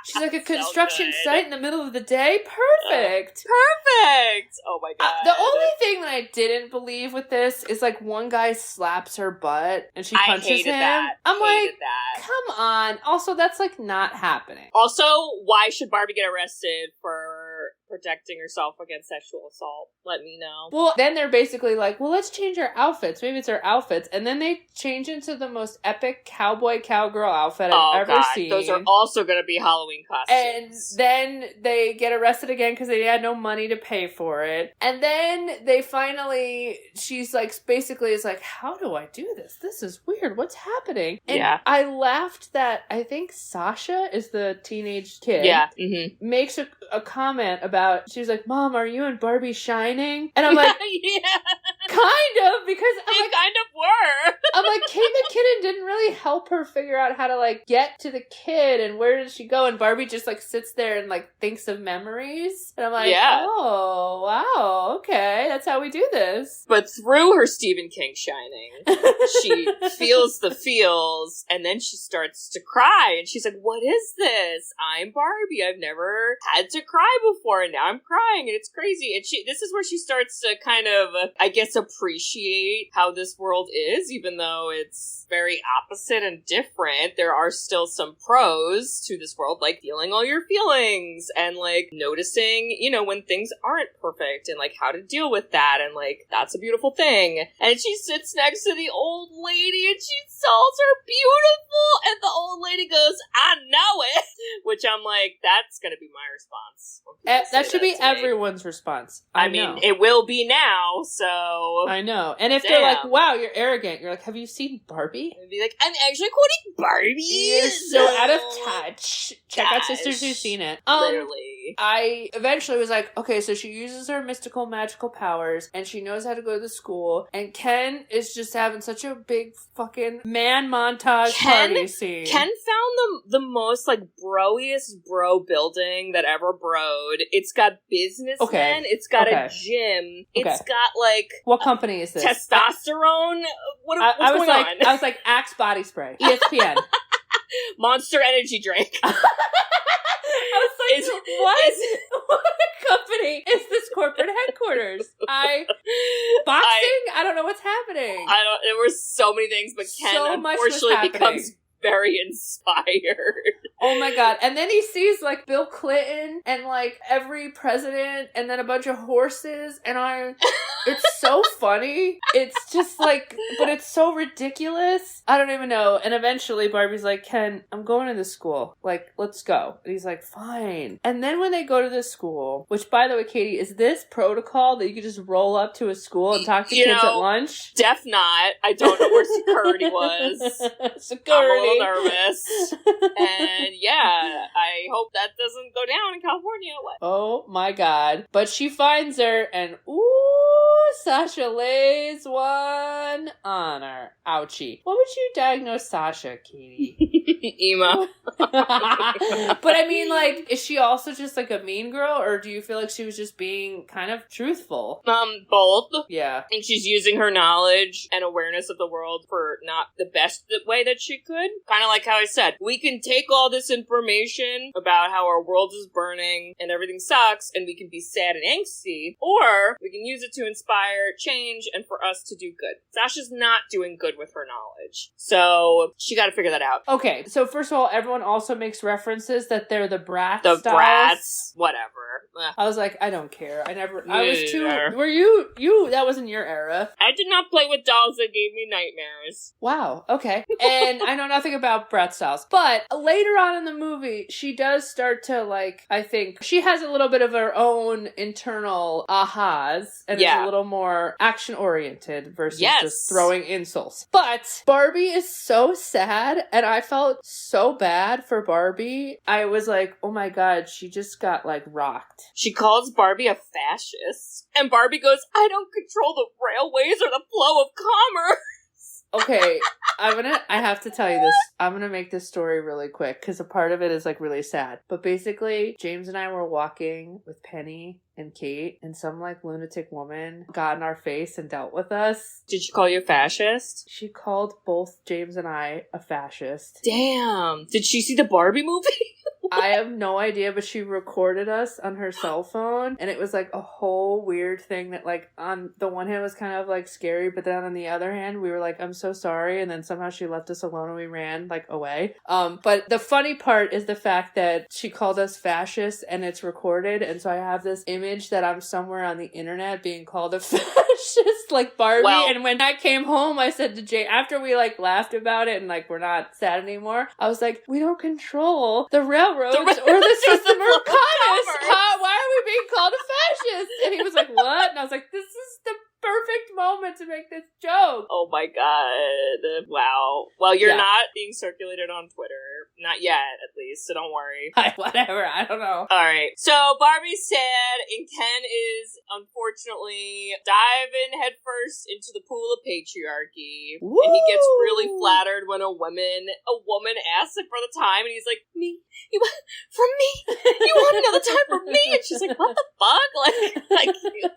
She's like, a construction site in the middle of the day? Perfect! Perfect! Oh my god. The only thing that I didn't believe with this is, like, one guy slaps her butt and she punches him. I'm like, come on. Also, that's, like, not happening. Also, why should Barbie get arrested for protecting herself against sexual assault? Let me know. Well, then they're basically like, well, let's change our outfits. Maybe it's our outfits. And then they change into the most epic cowboy-cowgirl outfit I've ever seen. Those are also going to be Halloween costumes. And then they get arrested again because they had no money to pay for it. And then she's like, basically is like, how do I do this? This is weird. What's happening? And I laughed that I think Sasha is the teenage kid. Yeah. Makes a comment about, she's like, Mom, are you and Barbie shining? And I'm like, kind of, because they kind of were. I'm like, Kate McKinnon didn't really help her figure out how to like get to the kid and where does she go? And Barbie just like sits there and like thinks of memories. And I'm like, oh, wow, okay, that's how we do this. But through her Stephen King shining, she feels the feels, and then she starts to cry, and she's like, what is this? I'm Barbie. I've never had to cry before, and now I'm crying, and it's crazy. And this is where she starts to kind of, I guess, appreciate how this world is, even though it's very opposite and different. There are still some pros to this world, like feeling all your feelings and like noticing, when things aren't perfect and like how to deal with that. And like, that's a beautiful thing. And she sits next to the old lady and she tells her beautiful. And the old lady goes, I know it. Which I'm like, that's going to be my response. That should be everyone's response. I mean, it will be now, so... I know. And if they're like, wow, you're arrogant, you're like, have you seen Barbie? And be like, I'm actually quoting Barbie! You're so out of touch. Check out Sisters Who've Seen It. Literally. I eventually was like, okay, so she uses her mystical, magical powers, and she knows how to go to the school, and Ken is just having such a big fucking man montage party scene. Ken found the most, like, broiest bro building that ever broed. It's got businessmen. It's got a gym. It's got, like... What company is this? Testosterone? What's going on? I was like, Axe Body Spray. ESPN. Monster Energy Drink. I was like, what company is this corporate headquarters? Boxing? I don't know what's happening. There were so many things, but Ken unfortunately becomes very inspired. Oh my god. And then he sees like Bill Clinton and like every president and then a bunch of horses and it's so funny. It's just like, but it's so ridiculous. I don't even know. And eventually Barbie's like, Ken, I'm going to this school. Like, let's go. And he's like, fine. And then when they go to this school, which by the way, Katie, is this protocol that you could just roll up to a school and talk to kids at lunch? Def not. I don't know where security was. Security. I'm a little nervous. And yeah, I hope that doesn't go down in California. What? Oh my god. But she finds her and ooh, Sasha lays one on her. Ouchie. What would you diagnose Sasha, Katie? Emo. But I mean, like, is she also just like a mean girl, or do you feel like she was just being kind of truthful? Both. Yeah. I think she's using her knowledge and awareness of the world for not the best way that she could. Kind of like how I said, we can take all this information about how our world is burning and everything sucks, and we can be sad and angsty, or we can use it to inspire change and for us to do good. Sasha's not doing good with her knowledge. So she got to figure that out. Okay, so first of all, everyone also makes references that they're the brats. The styles. brats, whatever. I was like, I don't care. I was too. Were you? That wasn't your era. I did not play with dolls that gave me nightmares. Wow. Okay. And I know nothing about brat styles, but later on in the movie, she does start to like. I think she has a little bit of her own internal ahas, and is a little more action oriented versus just throwing insults. But Barbie is so sad, and I felt so bad for Barbie. I was like, oh my god, she just got like rocked. She calls Barbie a fascist, and Barbie goes, I don't control the railways or the flow of commerce. Okay, I have to tell you this. I'm gonna make this story really quick, because a part of it is like really sad. But basically, James and I were walking with Penny and Kate, and some like lunatic woman got in our face and dealt with us. Did she call you a fascist? She called both James and I a fascist. Damn. Did she see the Barbie movie? I have no idea, but she recorded us on her cell phone, and it was like a whole weird thing that like on the one hand was kind of like scary, but then on the other hand we were like, I'm so sorry, and then somehow she left us alone and we ran like away. But the funny part is the fact that she called us fascists and it's recorded, and so I have this image that I'm somewhere on the internet being called a fascist like Barbie. Well, and when I came home, I said to Jay, after we like laughed about it and like we're not sad anymore, I was like, we don't control the railroads or the system of commerce. Why are we being called a fascist? And he was like, what? And I was like, this is the perfect moment to make this joke. Oh my god. Wow. Well, you're not being circulated on Twitter. Not yet, at least, so don't worry. Whatever, I don't know. Alright, so Barbie's sad, and Ken is, unfortunately, diving headfirst into the pool of patriarchy. Woo! And he gets really flattered when a woman asks him for the time, and he's like, me? From me? You want another time from me? And she's like, what the fuck? Like,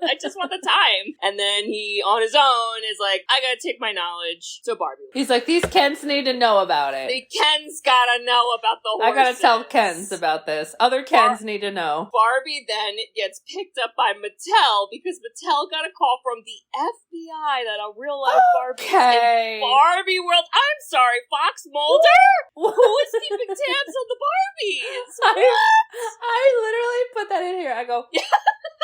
I just want the time. And then he, on his own, is like, I gotta take my knowledge to Barbie. He's like, these Kens need to know about it. The Kens gotta know about the horses. I gotta tell Kens about this. Other Kens need to know. Barbie then gets picked up by Mattel because Mattel got a call from the FBI that a real life Barbie is in Barbie world. I'm sorry, Fox Mulder? Who is keeping tabs on the Barbies? I literally put that in here. I go,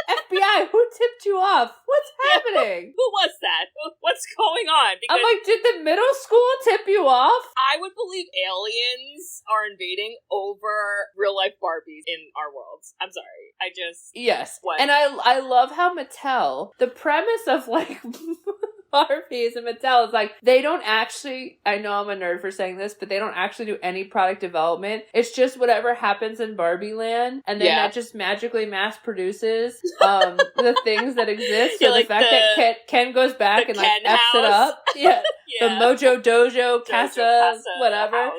FBI, who tipped you off? What's happening? Who was that? What's going on? Because I'm like, did the middle school tip you off? I would believe aliens are invading over real life Barbies in our worlds. I'm sorry. Yes. What? And I love how Mattel, the premise of like Barbies and Mattel is like, they don't actually, I know I'm a nerd for saying this, but they don't actually do any product development. It's just whatever happens in Barbie land, and then that just magically mass produces the things that exist. So the fact that Ken goes back and like F's it up. Yeah. The Mojo Dojo, Casa, whatever.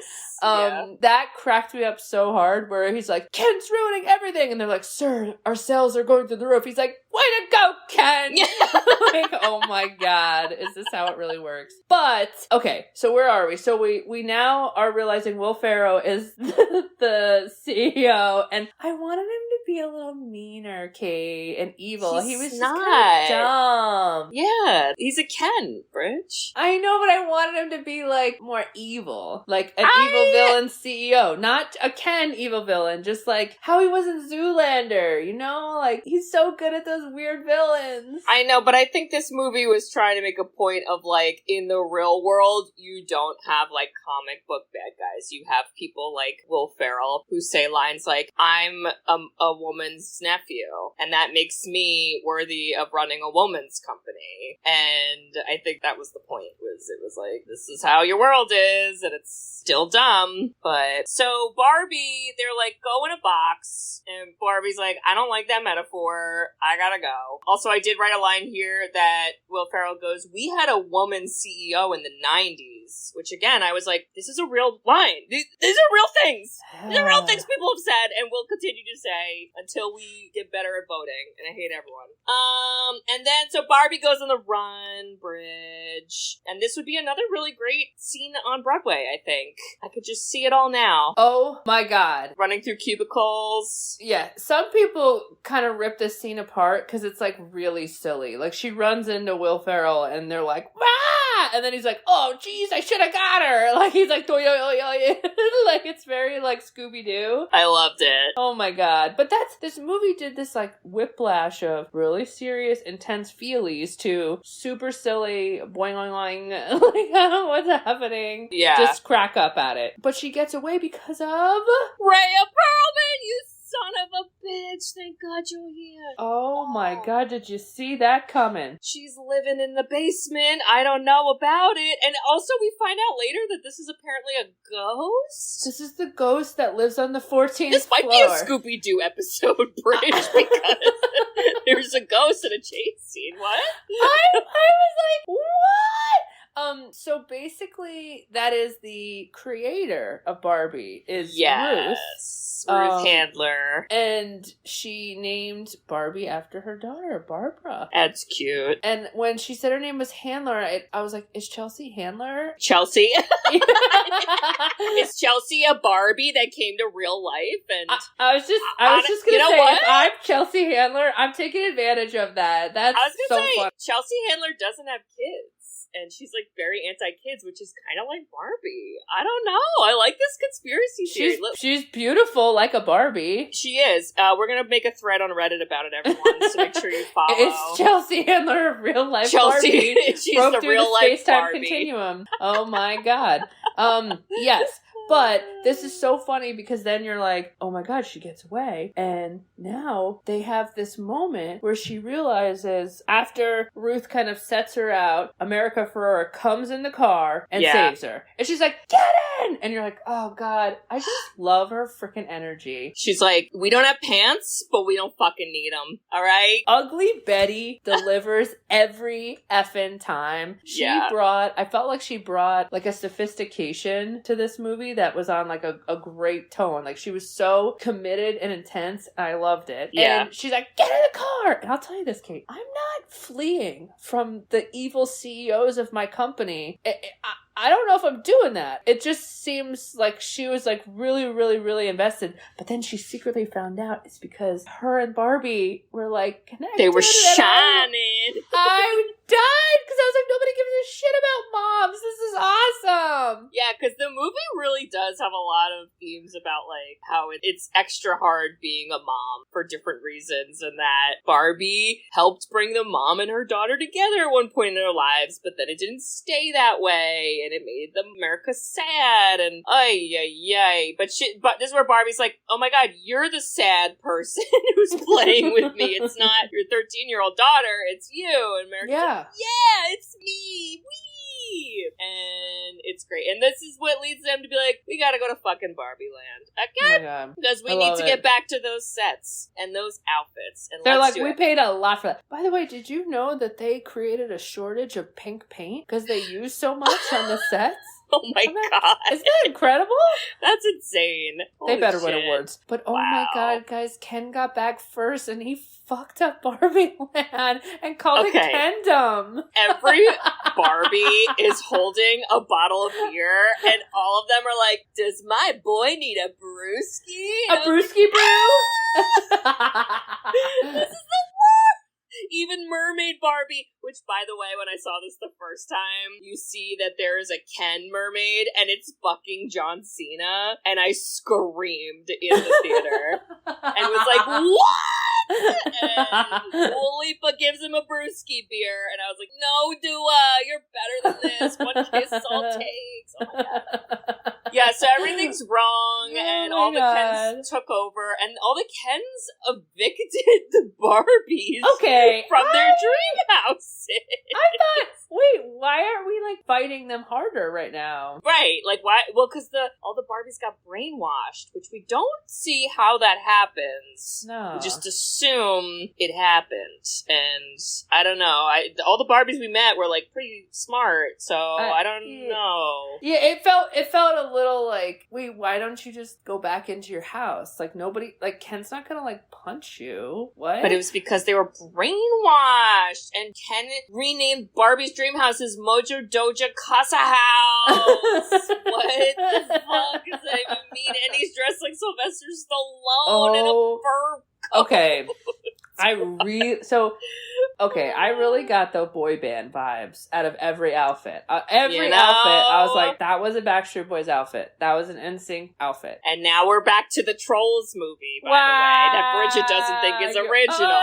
That cracked me up so hard, where he's like, Ken's ruining everything, and they're like, sir, our sales are going through the roof. He's like, way to go, Ken. Like, oh my god, is this how it really works? But okay, so where are we? So we now are realizing Will Ferrell is the CEO, and I wanted him to be a little meaner, Kate, and evil. He was just not. kind of dumb. Yeah, he's a Ken, Bridge. I know, but I wanted him to be, like, more evil. Like, an evil villain CEO. Not a Ken evil villain, just, like, how he was in Zoolander, you know? Like, he's so good at those weird villains. I know, but I think this movie was trying to make a point of, like, in the real world, you don't have, like, comic book bad guys. You have people like Will Ferrell who say lines like, I'm a woman's nephew, and that makes me worthy of running a woman's company. And I think that was the point, it was like, this is how your world is, and it's still dumb. But, so Barbie, they're like, go in a box, and Barbie's like, I don't like that metaphor, I gotta go. Also, I did write a line here that Will Ferrell goes, we had a woman CEO in the 90s, which again, I was like, this is a real line. These are real things. These are real things people have said and will continue to say until we get better at voting. And I hate everyone. And then, so Barbie goes on the run bridge. And this would be another really great scene on Broadway, I think. I could just see it all now. Oh my god. Running through cubicles. Yeah, some people kind of rip this scene apart because it's, like, really silly. Like, she runs into Will Ferrell and they're like, ah! And then he's like, oh, geez, I should have got her. Like, he's like, like, it's very, like, Scooby-Doo. I loved it. Oh my god. But this movie did this, like, whiplash of really serious, intense feelies to super silly, boing, boing, boing. Like, what's happening? Yeah. Just crack up at it. But she gets away because of Rhea Perlman, you son of a bitch. Thank God you're here. Oh my god, did you see that coming? She's living in the basement. I don't know about it. And also we find out later that this is apparently a ghost. This is the ghost that lives on the 14th floor. This might be a Scooby-Doo episode, Bridge, because there's a ghost in a chase scene. What? I was like, what? So basically, that is the creator of Barbie, is Ruth. Ruth Handler. And she named Barbie after her daughter, Barbara. That's cute. And when she said her name was Handler, I was like, is Chelsea Handler? Chelsea? Is Chelsea a Barbie that came to real life? And I was just gonna say, what? If I'm Chelsea Handler, I'm taking advantage of that. That's so fun. Chelsea Handler doesn't have kids. And she's, like, very anti-kids, which is kind of like Barbie. I don't know. I like this conspiracy theory. She's beautiful like a Barbie. She is. We're going to make a thread on Reddit about it, everyone, so make sure you follow. It's Chelsea Handler of real life Chelsea, Barbie. she's broke the through real the life space-time Barbie. continuum. Oh my god. Yes. But this is so funny because then you're like, oh my god, she gets away. And now they have this moment where she realizes after Ruth kind of sets her out, America Ferrera comes in the car and saves her. And she's like, get in! And you're like, oh god, I just love her freaking energy. She's like, we don't have pants, but we don't fucking need them. All right? Ugly Betty delivers every effing time. I felt like she brought like a sophistication to this movie that was on like a great tone. Like she was so committed and intense. And I loved it. Yeah. And she's like, get in the car. And I'll tell you this, Kate, I'm not fleeing from the evil CEOs of my company. I don't know if I'm doing that. It just seems like she was like really, really, really invested. But then she secretly found out it's because her and Barbie were like connected. They were shining. I died because I was like, nobody gives a shit about moms. This is awesome. Yeah, because the movie really does have a lot of themes about like how it's extra hard being a mom for different reasons, and that Barbie helped bring the mom and her daughter together at one point in their lives, but then it didn't stay that way. And it made America sad, and but this is where Barbie's like, oh my god, you're the sad person who's playing with me. It's not your 13-year-old daughter, it's you. And America's like, yeah, it's me. Wee! And it's great. And this is what leads them to be like, we gotta go to fucking Barbie Land again, because we need to get back to those sets and those outfits. And they're like, we paid a lot for that. By the way, did you know that they created a shortage of pink paint because they used so much on the sets? Oh my god. Isn't that incredible? That's insane. They better win awards. But oh my god, guys, Ken got back first and he fucked up Barbie Land and called it Kendom. Every Barbie is holding a bottle of beer and all of them are like, does my boy need a brewski? A brewski brew? This is the worst! Even Mermaid Barbie, which, by the way, when I saw this the first time, you see that there is a Ken mermaid, and it's fucking John Cena, and I screamed in the theater, and was like, what?! And Wolipa gives him a brewski beer, and I was like, no, Dua, you're better than this. One kiss is all it takes. Oh my god. Yeah, so everything's wrong, and all the Kens took over, and all the Kens evicted the Barbies from their dream houses. I thought, wait, why aren't we, like, fighting them harder right now? Right, like, why? Well, because all the Barbies got brainwashed, which we don't see how that happens. No. We just assume it happened, and I don't know. All the Barbies we met were, like, pretty smart, so I don't know. Yeah, it felt a little like, wait, why don't you just go back into your house? Like, nobody, like, Ken's not gonna, like, punch you. What? But it was because they were brainwashed, and Ken renamed Barbie's dream house as Mojo Doja Casa House. What the fuck does that even mean? And he's dressed like Sylvester Stallone in a fur coat. Okay. I really got the boy band vibes out of every outfit. Every outfit, I was like, that was a Backstreet Boys outfit. That was an NSYNC outfit. And now we're back to the Trolls movie, by the way, that Bridget doesn't think is original.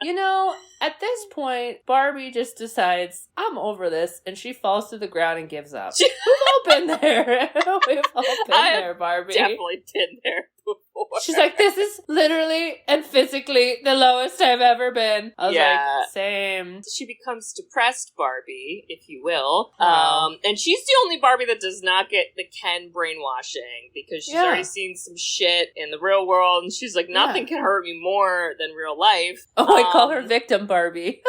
You know, at this point, Barbie just decides, I'm over this, and she falls to the ground and gives up. We've all been there. We've all been there, Barbie. Definitely been there before. She's like, this is literally and physically the lowest I've ever been. I was like, same. She becomes depressed Barbie, if you will. Wow. And she's the only Barbie that does not get the Ken brainwashing, because she's already seen some shit in the real world, and she's like, nothing can hurt me more than real life. Oh, I call her Victim Barbie.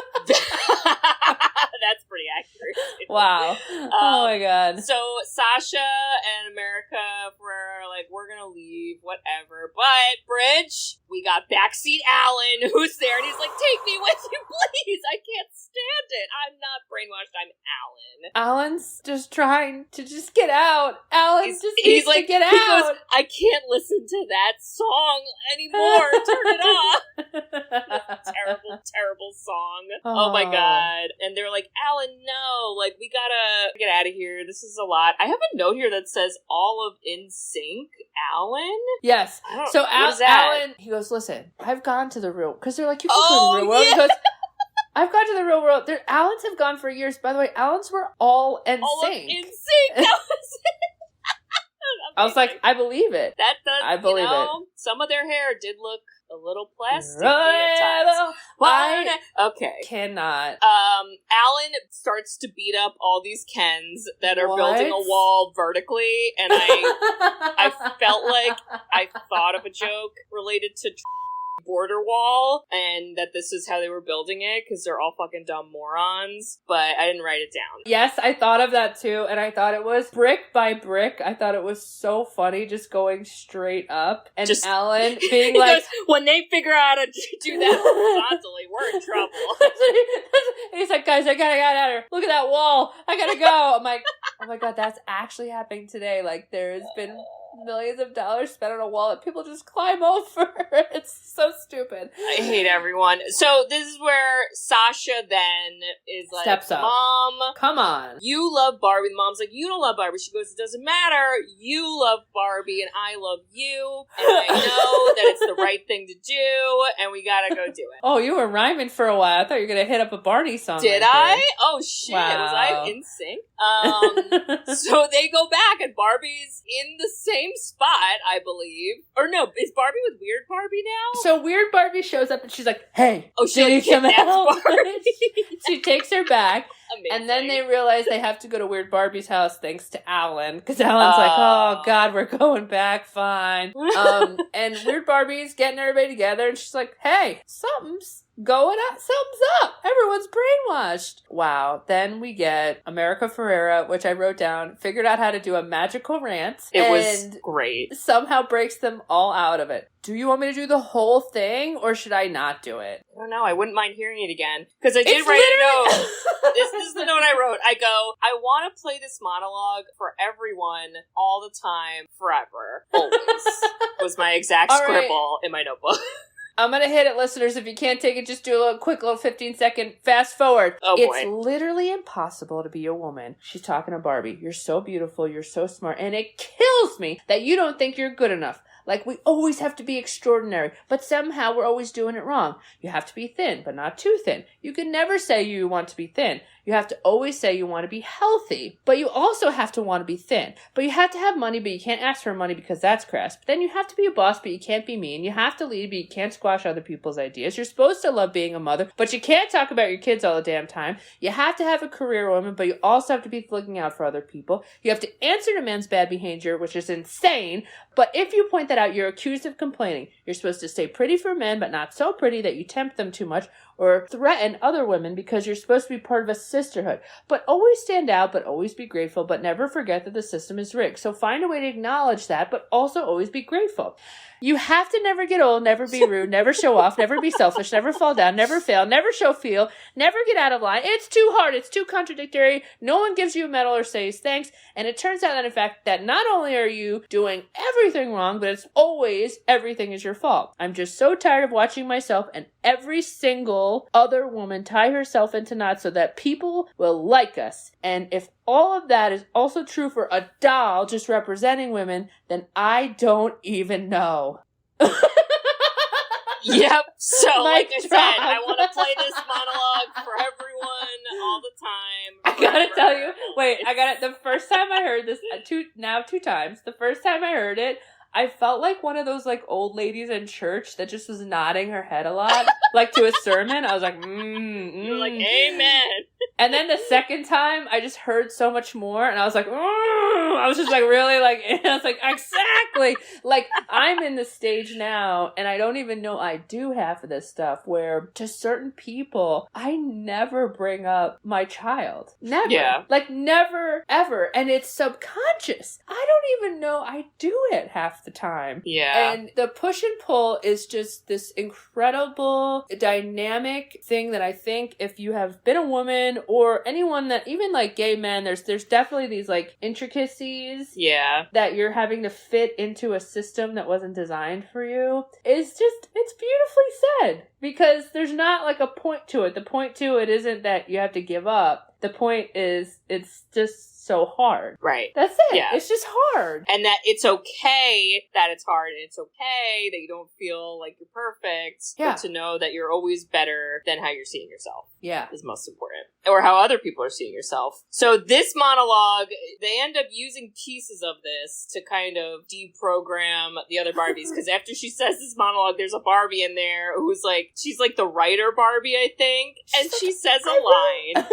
That's pretty accurate. Wow. Oh my god. So Sasha and America Ferrera are like, we're gonna leave, whatever. But, Bridge, we got backseat Allan, who's there, and he's like, take me with you, please. I can't stand it. I'm not brainwashed. I'm Allan. Allan's just trying to just get out. Allan just needs to get out. He goes, I can't listen to that song anymore. Turn it off. Terrible, terrible song. Oh my god. And they're like, Allan, no. Like, we gotta get out of here. This is a lot. I have a note here that says all of NSYNC Allan? Yes. So Allan, he goes, listen, I've gone to the real, because they're like, you can go to the real world. He goes, I've gone to the real world. Allans have gone for years. By the way, Allans were all NSYNC. All of NSYNC. That was I was like, I believe it. That does. I believe it. Some of their hair did look a little plastic at times. Okay. Cannot. Allan starts to beat up all these Kens that are building a wall vertically, and I felt like I thought of a joke related to border wall, and that this is how they were building it, because they're all fucking dumb morons, but I didn't write it down. Yes, I thought of that too, and I thought it was brick by brick. I thought it was so funny, just going straight up, and just, Allan being like, goes, when they figure out how to do that horizontally, we're in trouble. He's like, guys, I gotta get out of here. Look at that wall. I gotta go. I'm like, oh my god, that's actually happening today. Like, there's been millions of dollars spent on a wall that people just climb over. It's so stupid. I hate everyone. So this is where Sasha then is like, steps up. Mom, come on. You love Barbie. The mom's like, you don't love Barbie. She goes, it doesn't matter. You love Barbie and I love you. And I know that it's the right thing to do and we gotta go do it. Oh, you were rhyming for a while. I thought you were gonna hit up a Barney song. Did I? Oh shit. Wow. Was I in sync? So they go back and Barbie's in the same spot, I believe. Or no, is Barbie with Weird Barbie now? So Weird Barbie shows up and she's like, hey, oh, she like kidnaps Barbie. She takes her back. Amazing. And then they realize they have to go to Weird Barbie's house thanks to Allan. Because Allan's like, oh god, we're going back, fine. And Weird Barbie's getting everybody together and she's like, hey, something's going up, something's up. Everyone's brainwashed. Wow. Then we get America Ferrera, which I wrote down, figured out how to do a magical rant. It was great. Somehow breaks them all out of it. do you want me to do the whole thing, or should I not do it? I don't know. I wouldn't mind hearing it again. Because I did write a note. This is the note I wrote. I go, I want to play this monologue for everyone, all the time, forever. Always. Was my exact scribble in my notebook. I'm going to hit it, listeners. If you can't take it, just do a little quick little 15-second fast forward. Oh, boy. It's literally impossible to be a woman. She's talking to Barbie. You're so beautiful. You're so smart. And it kills me that you don't think you're good enough. Like, we always have to be extraordinary, but somehow we're always doing it wrong. You have to be thin, but not too thin. You can never say you want to be thin. You have to always say you want to be healthy, but you also have to want to be thin. But you have to have money, but you can't ask for money because that's crass. But then you have to be a boss, but you can't be mean. You have to lead, but you can't squash other people's ideas. You're supposed to love being a mother, but you can't talk about your kids all the damn time. You have to have a career woman, but you also have to be looking out for other people. You have to answer to men's bad behavior, which is insane. But if you point that out, you're accused of complaining. You're supposed to stay pretty for men, but not so pretty that you tempt them too much or threaten other women because you're supposed to be part of a sisterhood. But always stand out, but always be grateful, but never forget that the system is rigged. So find a way to acknowledge that, but also always be grateful. You have to never get old, never be rude, never show off, never be selfish, never fall down, never fail, never show feel, never get out of line. It's too hard. It's too contradictory. No one gives you a medal or says thanks. And it turns out that, in fact, that not only are you doing everything wrong, but it's always everything is your fault. I'm just so tired of watching myself and every single other woman tie herself into knots so that people will like us. And if all of that is also true for a doll just representing women, then I don't even know. Yep. So, like I drop. said, I want to play this monologue for everyone all the time. I gotta tell you, the first time I heard this, two times, the first time I heard it, I felt like one of those, like, old ladies in church that just was nodding her head a lot, like, to a sermon. I was like, You're like, amen. And then the second time, I just heard so much more, and I was like, I was just, like, really, like, and I was like, exactly! Like, I'm in the stage now, and I don't even know I do half of this stuff, where to certain people, I never bring up my child. Never. Yeah. Like, never, ever. And it's subconscious. I don't even know I do it half the time. Yeah. And the push and pull is just this incredible dynamic thing that I think if you have been a woman or anyone that, even like gay men, there's definitely these like intricacies that you're having to fit into a system that wasn't designed for you. It's beautifully said, because there's not like a point to it. The point to it isn't that you have to give up. The point is it's just so hard. Right. That's it. Yeah. It's just hard. And that it's okay that it's hard, and it's okay that you don't feel like you're perfect. Yeah. But to know that you're always better than how you're seeing yourself. Yeah. Is most important. Or how other people are seeing yourself. So this monologue, they end up using pieces of this to kind of deprogram the other Barbies. Because after she says this monologue, there's a Barbie in there who's like, she's like the writer Barbie, I think. And she says a line.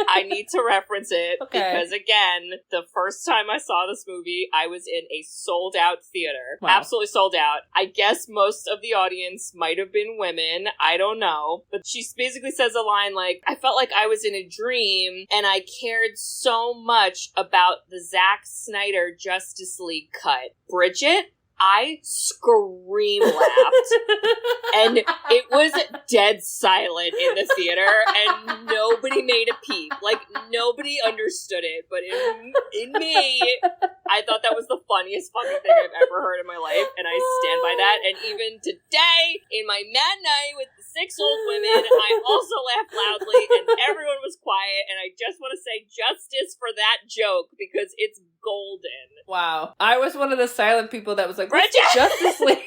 I need to reference it. Okay. Because again, the first time I saw this movie, I was in a sold out theater. Wow. Absolutely sold out. I guess most of the audience might have been women. I don't know. But she basically says a line like, I felt like I was in a dream and I cared so much about the Zack Snyder Justice League cut. Bridget, I scream laughed. And it was dead silent in the theater, and nobody made a peep. Like, nobody understood it. But in me, I thought that was the funniest fucking thing I've ever heard in my life, and I stand by that. And even today, in my matinee with the 6 old women, I also laughed loudly, and everyone was quiet, and I just want to say justice for that joke, because it's golden. Wow. I was one of the silent people that was like, Bridget! Justice League.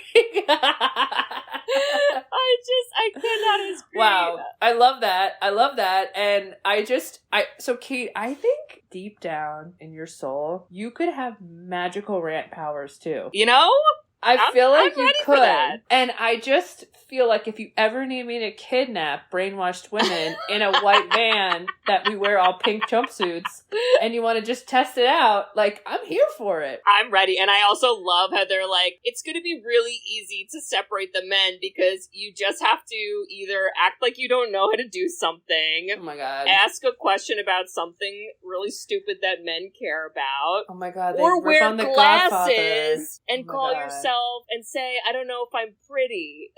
I cannot agree. Wow. I love that. And so Kate, I think deep down in your soul, you could have magical rant powers too. You know? I feel like I'm you ready could. for that. And I just feel like if you ever need me to kidnap brainwashed women in a white van that we wear all pink jumpsuits and you want to just test it out, like, I'm here for it. I'm ready. And I also love how they're like, it's going to be really easy to separate the men because you just have to either act like you don't know how to do something. Oh my God. Ask a question about something really stupid that men care about. Oh my God. They or rip wear on the glasses Godfather. and Oh my call God. yourself myself and say, I don't know if I'm pretty.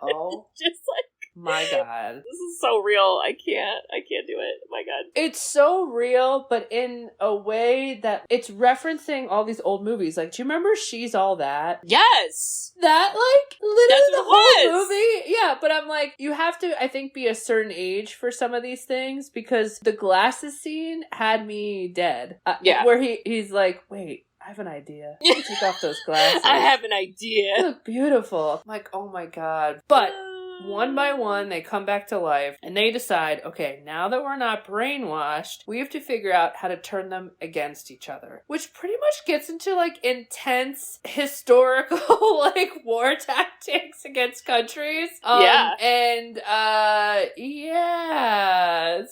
Oh. Just like, my God. this is so real. I can't do it. My God. It's so real, but in a way that it's referencing all these old movies. Like, do you remember She's All That? Yes. That, like, literally That's the what it whole was. movie. Yeah, but I'm like, you have to, I think, be a certain age for some of these things, because the glasses scene had me dead. Yeah. Where he's like, wait, I have an idea. Take off those glasses. I have an They idea. look beautiful. I'm like, oh my God. But one by one, they come back to life, and they decide, okay, now that we're not brainwashed, we have to figure out how to turn them against each other. Which pretty much gets into, like, intense historical, like, war tactics against countries. Yeah. And, yeah.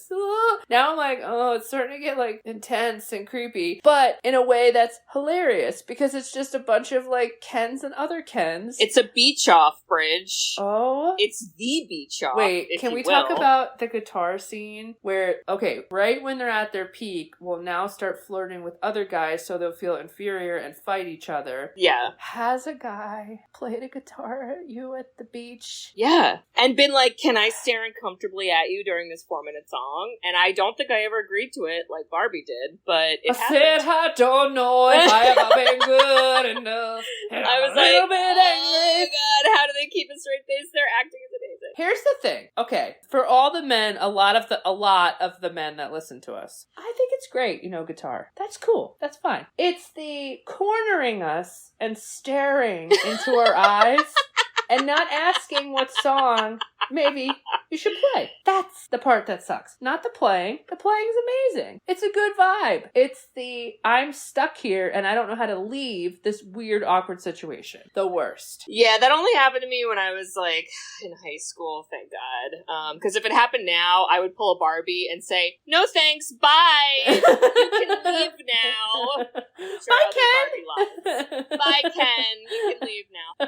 Now I'm like, oh, it's starting to get, like, intense and creepy. But in a way that's hilarious, because it's just a bunch of, like, Kens and other Kens. It's a beach off, Bridge. Oh. It's the beach off. Wait, if can you we will. talk about the guitar scene where, okay, right when they're at their peak, we'll now start flirting with other guys so they'll feel inferior and fight each other. Yeah. Has a guy played a guitar at you at the beach? Yeah. And been like, can I stare uncomfortably at you during this 4-minute song? And I don't think I ever agreed to it like Barbie did, but it I happened. said I don't know if I ever been good enough. And I was I'm a like, little bit oh angry. my God, how do they keep a straight face? Their acting is amazing. Here's the thing. Okay, for all the men, a lot of the men that listen to us, I think it's great, guitar. That's cool. That's fine. It's the cornering us and staring into our eyes and not asking what song maybe you should play. That's the part that sucks. Not the playing. The playing's amazing. It's a good vibe. It's the I'm stuck here and I don't know how to leave this weird, awkward situation. The worst. Yeah, that only happened to me when I was, like, in high school, thank God. Because if it happened now, I would pull a Barbie and say, no thanks, bye! You can leave now. Sure, Bye, Ken! Bye, Ken. You can leave now.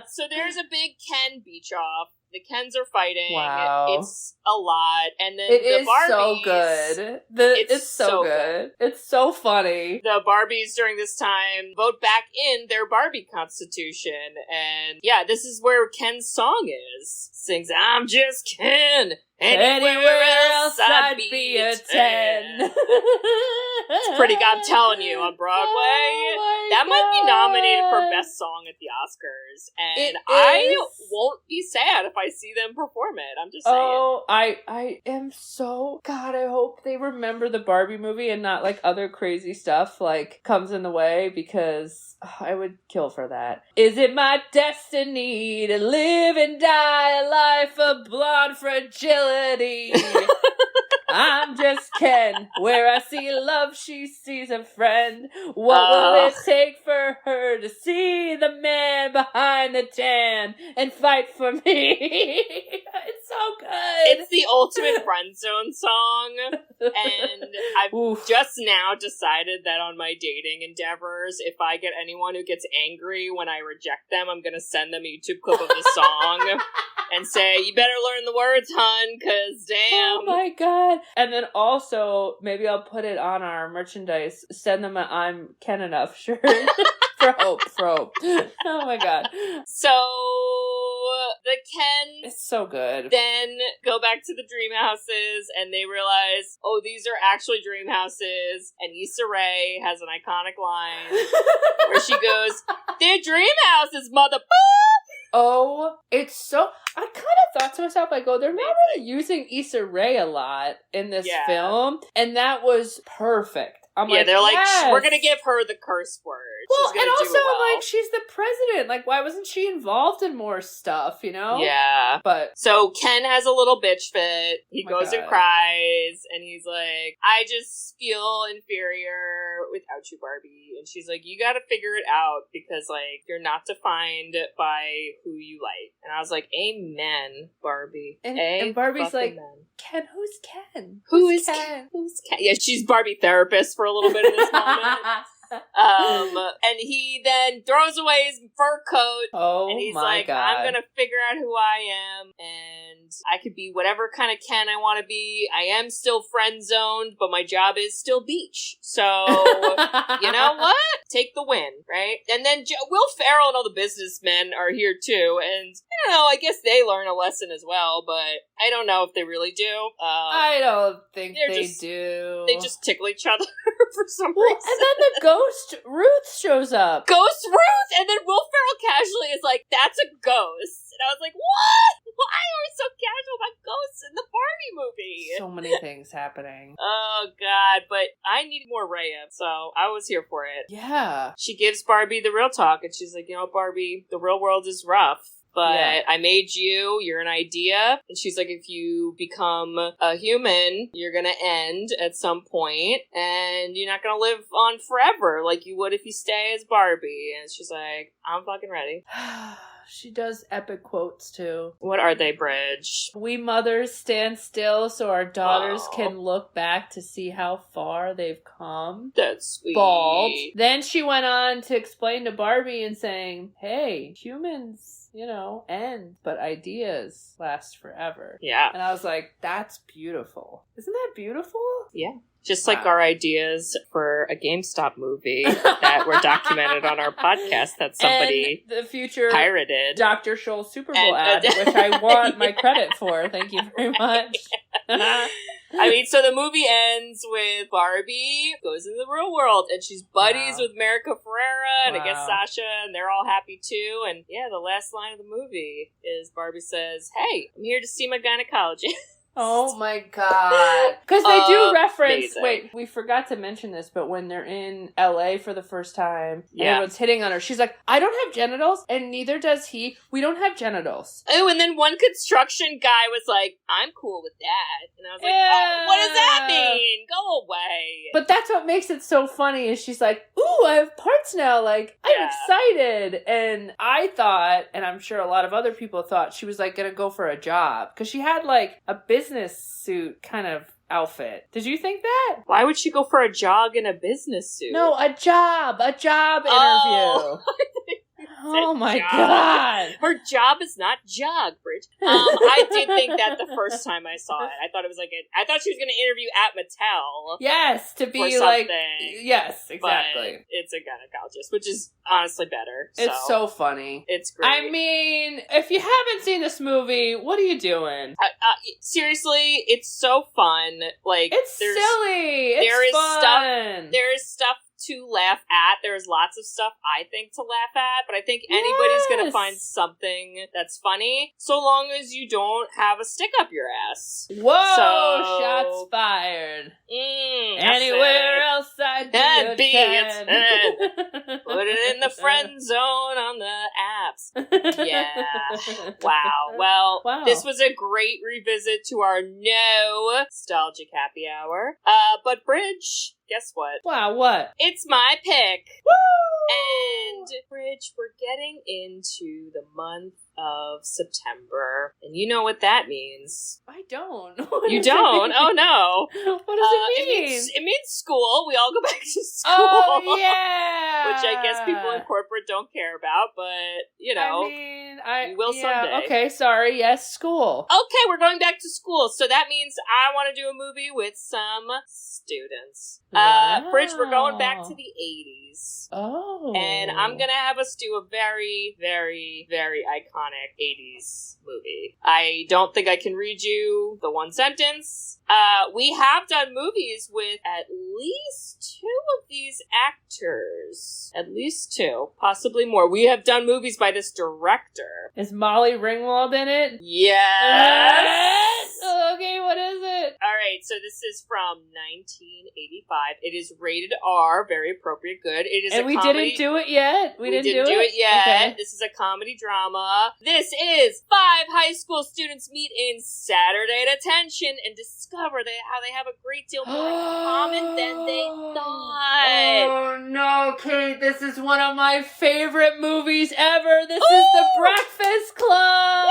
So there's a big Ken beach off. The Kens are fighting. Wow. It's a lot. And then It the is Barbies... so good. It's so good. It's so funny. The Barbies during this time vote back in their Barbie constitution. And yeah, this is where Ken's song is. Sings, I'm just Ken. Anywhere else I'd be a 10. It's pretty good, I'm telling you, on Broadway. Oh that might be nominated for Best Song at the Oscars. And I won't be sad if I see them perform it. I'm just saying. Oh, I am so... God, I hope they remember the Barbie movie and not, like, other crazy stuff, like, comes in the way, because I would kill for that. Is it my destiny to live and die a life of blonde fragility? I'm just Ken. Where I see love, she sees a friend. What will it take for her to see the man behind the tan and fight for me? It's so good. It's the ultimate friend zone song. And I've just now decided that on my dating endeavors, if I get anyone who gets angry when I reject them, I'm going to send them a YouTube clip of the song and say, you better learn the words, hun, because damn. Oh my God. And then also, maybe I'll put it on our merchandise, send them a I'm Ken Enough shirt. for hope. Oh my God. So, the Kens... It's so good. Then go back to the dream houses, and they realize, oh, these are actually dream houses. And Issa Rae has an iconic line where she goes, they're dream houses, mother... Oh, it's so... I kind of thought to myself, I go, they're not really using Issa Rae a lot in this film. And that was perfect. I'm like, they're like, yes. we're gonna give her the curse word. Well, She's gonna and also, do it well. I'm like, she's the president. Like, why wasn't she involved in more stuff, Yeah. But... So, Ken has a little bitch fit. He goes and God. cries, and he's like, I just feel inferior without you, Barbie. And she's like, you gotta figure it out, because, like, you're not defined by who you like. And I was like, amen, Barbie. And Barbie's like, amen. Ken, who's Ken? Who's Ken? Who's Ken? Yeah, she's Barbie therapist for a little bit in this moment. And he then throws away his fur coat. Oh, and he's my like, God. I'm gonna figure out who I am, and I could be whatever kind of Ken I want to be. I am still friend zoned, but my job is still beach. So, you know what? Take the win, right? And then Will Ferrell and all the businessmen are here too, and I don't know, I guess they learn a lesson as well, but I don't know if they really do. I don't think they do. They just tickle each other for some Well, reason. and then the ghost Ruth shows up. Ghost Ruth! And then Will Ferrell casually is like, that's a ghost. And I was like, what? Why are we so casual about ghosts in the Barbie movie? So many things happening. Oh, God. But I needed more Rhea, so I was here for it. Yeah. She gives Barbie the real talk, and she's like, you know, Barbie, the real world is rough. But I made you, you're an idea. And she's like, if you become a human, you're gonna end at some point, and you're not gonna live on forever like you would if you stay as Barbie. And she's like, I'm fucking ready. She does epic quotes, too. What are they, Bridge? We mothers stand still so our daughters Oh. can look back to see how far they've come. That's sweet. Bald. Then she went on to explain to Barbie and saying, hey, humans, you know, end, but ideas last forever. Yeah. And I was like, that's beautiful. Isn't that beautiful? Yeah. Just like our ideas for a GameStop movie that were documented on our podcast that somebody and the future pirated. Dr. Scholl's Super Bowl ad, which I want my credit for. Thank you very much. I mean, so the movie ends with Barbie goes into the real world, and she's buddies with Margot Ferrera, and I guess Sasha, and they're all happy too. And yeah, the last line of the movie is Barbie says, hey, I'm here to see my gynecologist. Oh my God. Because they do reference, amazing. wait, we forgot to mention this, but when they're in LA for the first time, and Yeah. everyone's hitting on her, she's like, I don't have genitals, and neither does he. We don't have genitals. Oh, and then one construction guy was like, I'm cool with that. And I was like, oh, what does that mean? Go away. But that's what makes it so funny, is she's like, ooh, I have parts now, like, I'm excited. And I thought, and I'm sure a lot of other people thought, she was like gonna go for a job. Because she had like a business suit kind of outfit. Did you think that? Why would she go for a jog in a business suit? No, a job interview. Oh my God. Her job is not jog, Bridge. I did think that the first time I saw it. I thought it was like I thought she was going to interview at Mattel. Yes, to be like, yes, exactly. But it's a gynecologist, which is honestly better. It's so funny. It's great. I mean, if you haven't seen this movie, what are you doing? Seriously, it's so fun. Like, it's silly. There is stuff to laugh at. There's lots of stuff I think to laugh at, but I think anybody's gonna find something that's funny, so long as you don't have a stick up your ass. Whoa! Shots fired. Anywhere else I'd be a 10. Put it in the friend zone on the apps. Yeah. Wow. Well, this was a great revisit to our nostalgic happy hour. But Bridge, guess what? Wow, what? It's my pick. Woo! And Bridge, we're getting into the month of September, and you know what that means. I don't. You don't? Oh no. What does it mean? It means school. We all go back to school. Oh yeah. Which I guess people in corporate don't care about, but you know, we will someday. Okay, sorry. Yes, school. Okay, we're going back to school, so that means I want to do a movie with some students. Wow. Bridge, we're going back to the 80s. Oh. And I'm gonna have us do a very, very, very iconic 80s movie. I don't think I can read you the one sentence. We have done movies with at least 2 of these actors. At least 2. Possibly more. We have done movies by this director. Is Molly Ringwald in it? Yes! Okay, what is it? Alright, so this is from 1985. It is rated R, very appropriate, good. It is and we didn't do it yet? We didn't do it yet. Okay. This is a comedy drama. This is 5 high school students meet in Saturday Detention and discover how they have a great deal more in common than they thought. Oh no, Kate, this is one of my favorite movies ever. This is The Breakfast Club.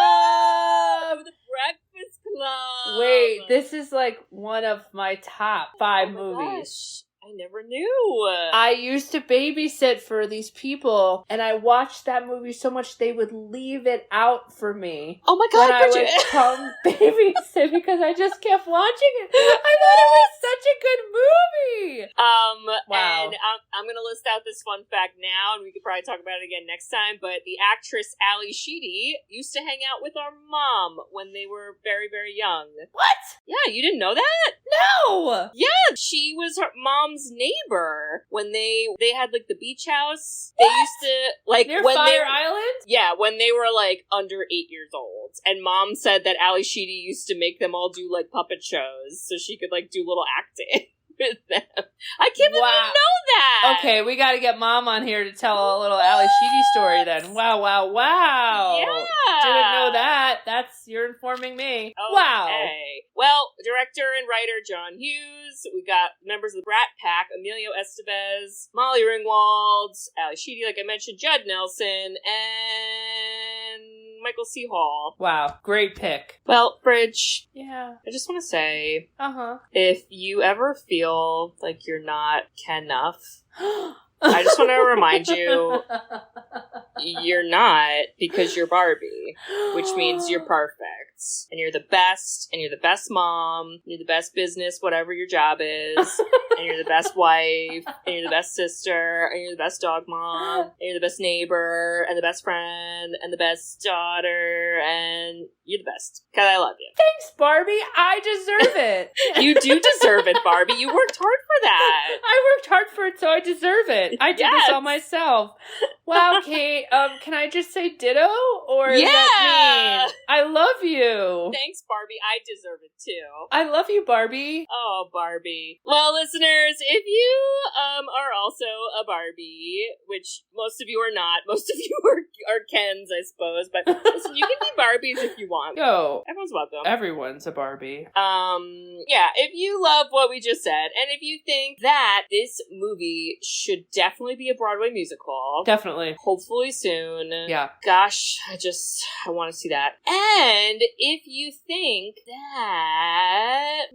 Woo! The Breakfast Club. Wait, this is like one of my top 5 movies. Gosh. I never knew. I used to babysit for these people, and I watched that movie so much they would leave it out for me. Oh my God, when Bridget. I would come babysit because I just kept watching it. I thought it was such a good movie. Wow. And I'm going to list out this fun fact now, and we could probably talk about it again next time, but the actress Ali Sheedy used to hang out with our mom when they were very, very young. What? Yeah, you didn't know that? No! Yeah, she was her mom's neighbor when they had like the beach house. What? They used to like Near when Fire Island? Yeah, when they were like under 8 years old. And mom said that Ali Sheedy used to make them all do like puppet shows so she could like do little acting with them. I can't believe you know that. Okay, we got to get mom on here to tell a little Ali Sheedy story then. Wow. Yeah. Didn't know that. You're informing me. Okay. Wow. Well, director and writer John Hughes. We got members of the Brat Pack, Emilio Estevez, Molly Ringwald, Ali Sheedy, like I mentioned, Judd Nelson, and Michael C. Hall. Wow. Great pick. Well, Bridge. Yeah. I just want to say, Uh-huh. if you ever feel like you're not Ken enough, I just want to remind you, you're not, because you're Barbie, which means you're perfect. And you're the best, and you're the best mom, and you're the best business, whatever your job is, and you're the best wife, and you're the best sister, and you're the best dog mom, and you're the best neighbor, and the best friend, and the best daughter, and you're the best. Because I love you. Thanks, Barbie. I deserve it. You do deserve it, Barbie. You worked hard for that. I worked hard for it, so I deserve it. I did this all myself. Wow, Kate. Can I just say ditto? Or is that mean? I love you. Thanks, Barbie. I deserve it too. I love you, Barbie. Oh, Barbie. Well, listeners, if you are also a Barbie, which most of you are not, most of you are Kens, I suppose, but listen, you can be Barbies if you want. Yo, everyone's welcome. Everyone's a Barbie. Yeah, if you love what we just said, and if you think that this movie should definitely be a Broadway musical, definitely, hopefully soon. Yeah. Gosh, I want to see that. And if you think that,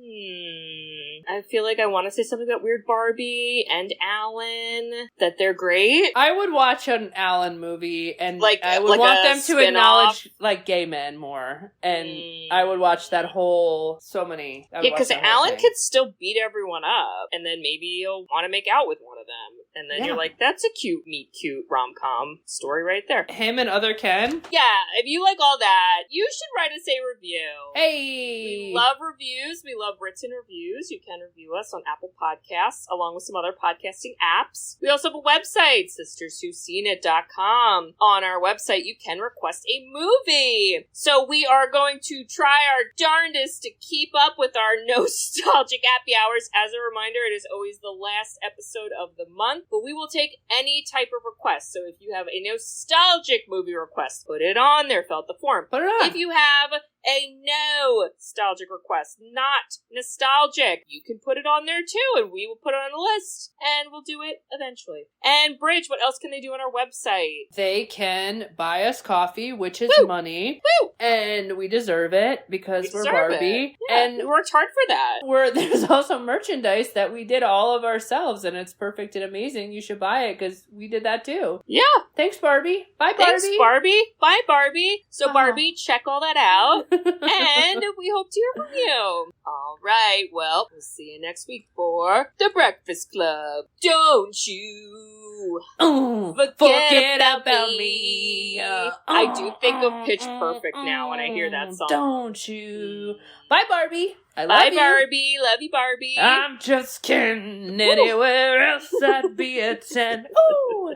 I feel like I want to say something about Weird Barbie and Allan, that they're great. I would watch an Allan movie, and I would like want them to spin-off. acknowledge like gay men more, and I would watch that whole Yeah, because Allan could still beat everyone up, and then maybe he'll want to make out with one of them, and then you're like, that's a cute, meet cute rom-com story right there. Him and other Ken? Yeah, if you like all that, you should write us a review. Hey! We love reviews. We love written reviews. You can review us on Apple Podcasts, along with some other podcasting apps. We also have a website, sisterswhoseenit.com. On our website, you can request a movie. So we are going to try our darndest to keep up with our nostalgic happy hours. As a reminder, it is always the last episode of the month, but we will take any type of request. So if you have a nostalgic movie request, put it on there, fill out the form. Put it on. If you have a nostalgic request, not nostalgic, you can put it on there too, and we will put it on the list, and we'll do it eventually. And Bridge, what else can they do on our website? They can buy us coffee, which is money. Woo! And we deserve it because we're Barbie. Yeah, and we worked hard for that. There's also merchandise that we did all of ourselves, and it's perfect and amazing. You should buy it because we did that too. Yeah. Thanks, Barbie. Bye, Barbie. Thanks, Barbie. Bye, Barbie. So, Barbie, check all that out. And we hope to hear from you. All right. Well, we'll see you next week for The Breakfast Club. Don't you forget about me. I do think of Pitch Perfect now when I hear that song. Don't you. Bye, Barbie. I love you. Bye, Barbie. Love you, Barbie. I'm just kidding. Anywhere else I'd be at 10. Ooh.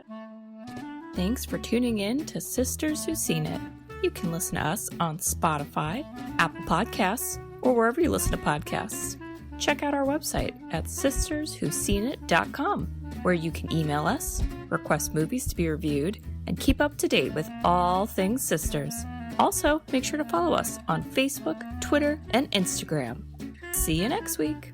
Thanks for tuning in to Sisters Who've Seen It. You can listen to us on Spotify, Apple Podcasts, or wherever you listen to podcasts. Check out our website at sisterswhoseenit.com, where you can email us, request movies to be reviewed, and keep up to date with all things sisters. Also, make sure to follow us on Facebook, Twitter, and Instagram. See you next week.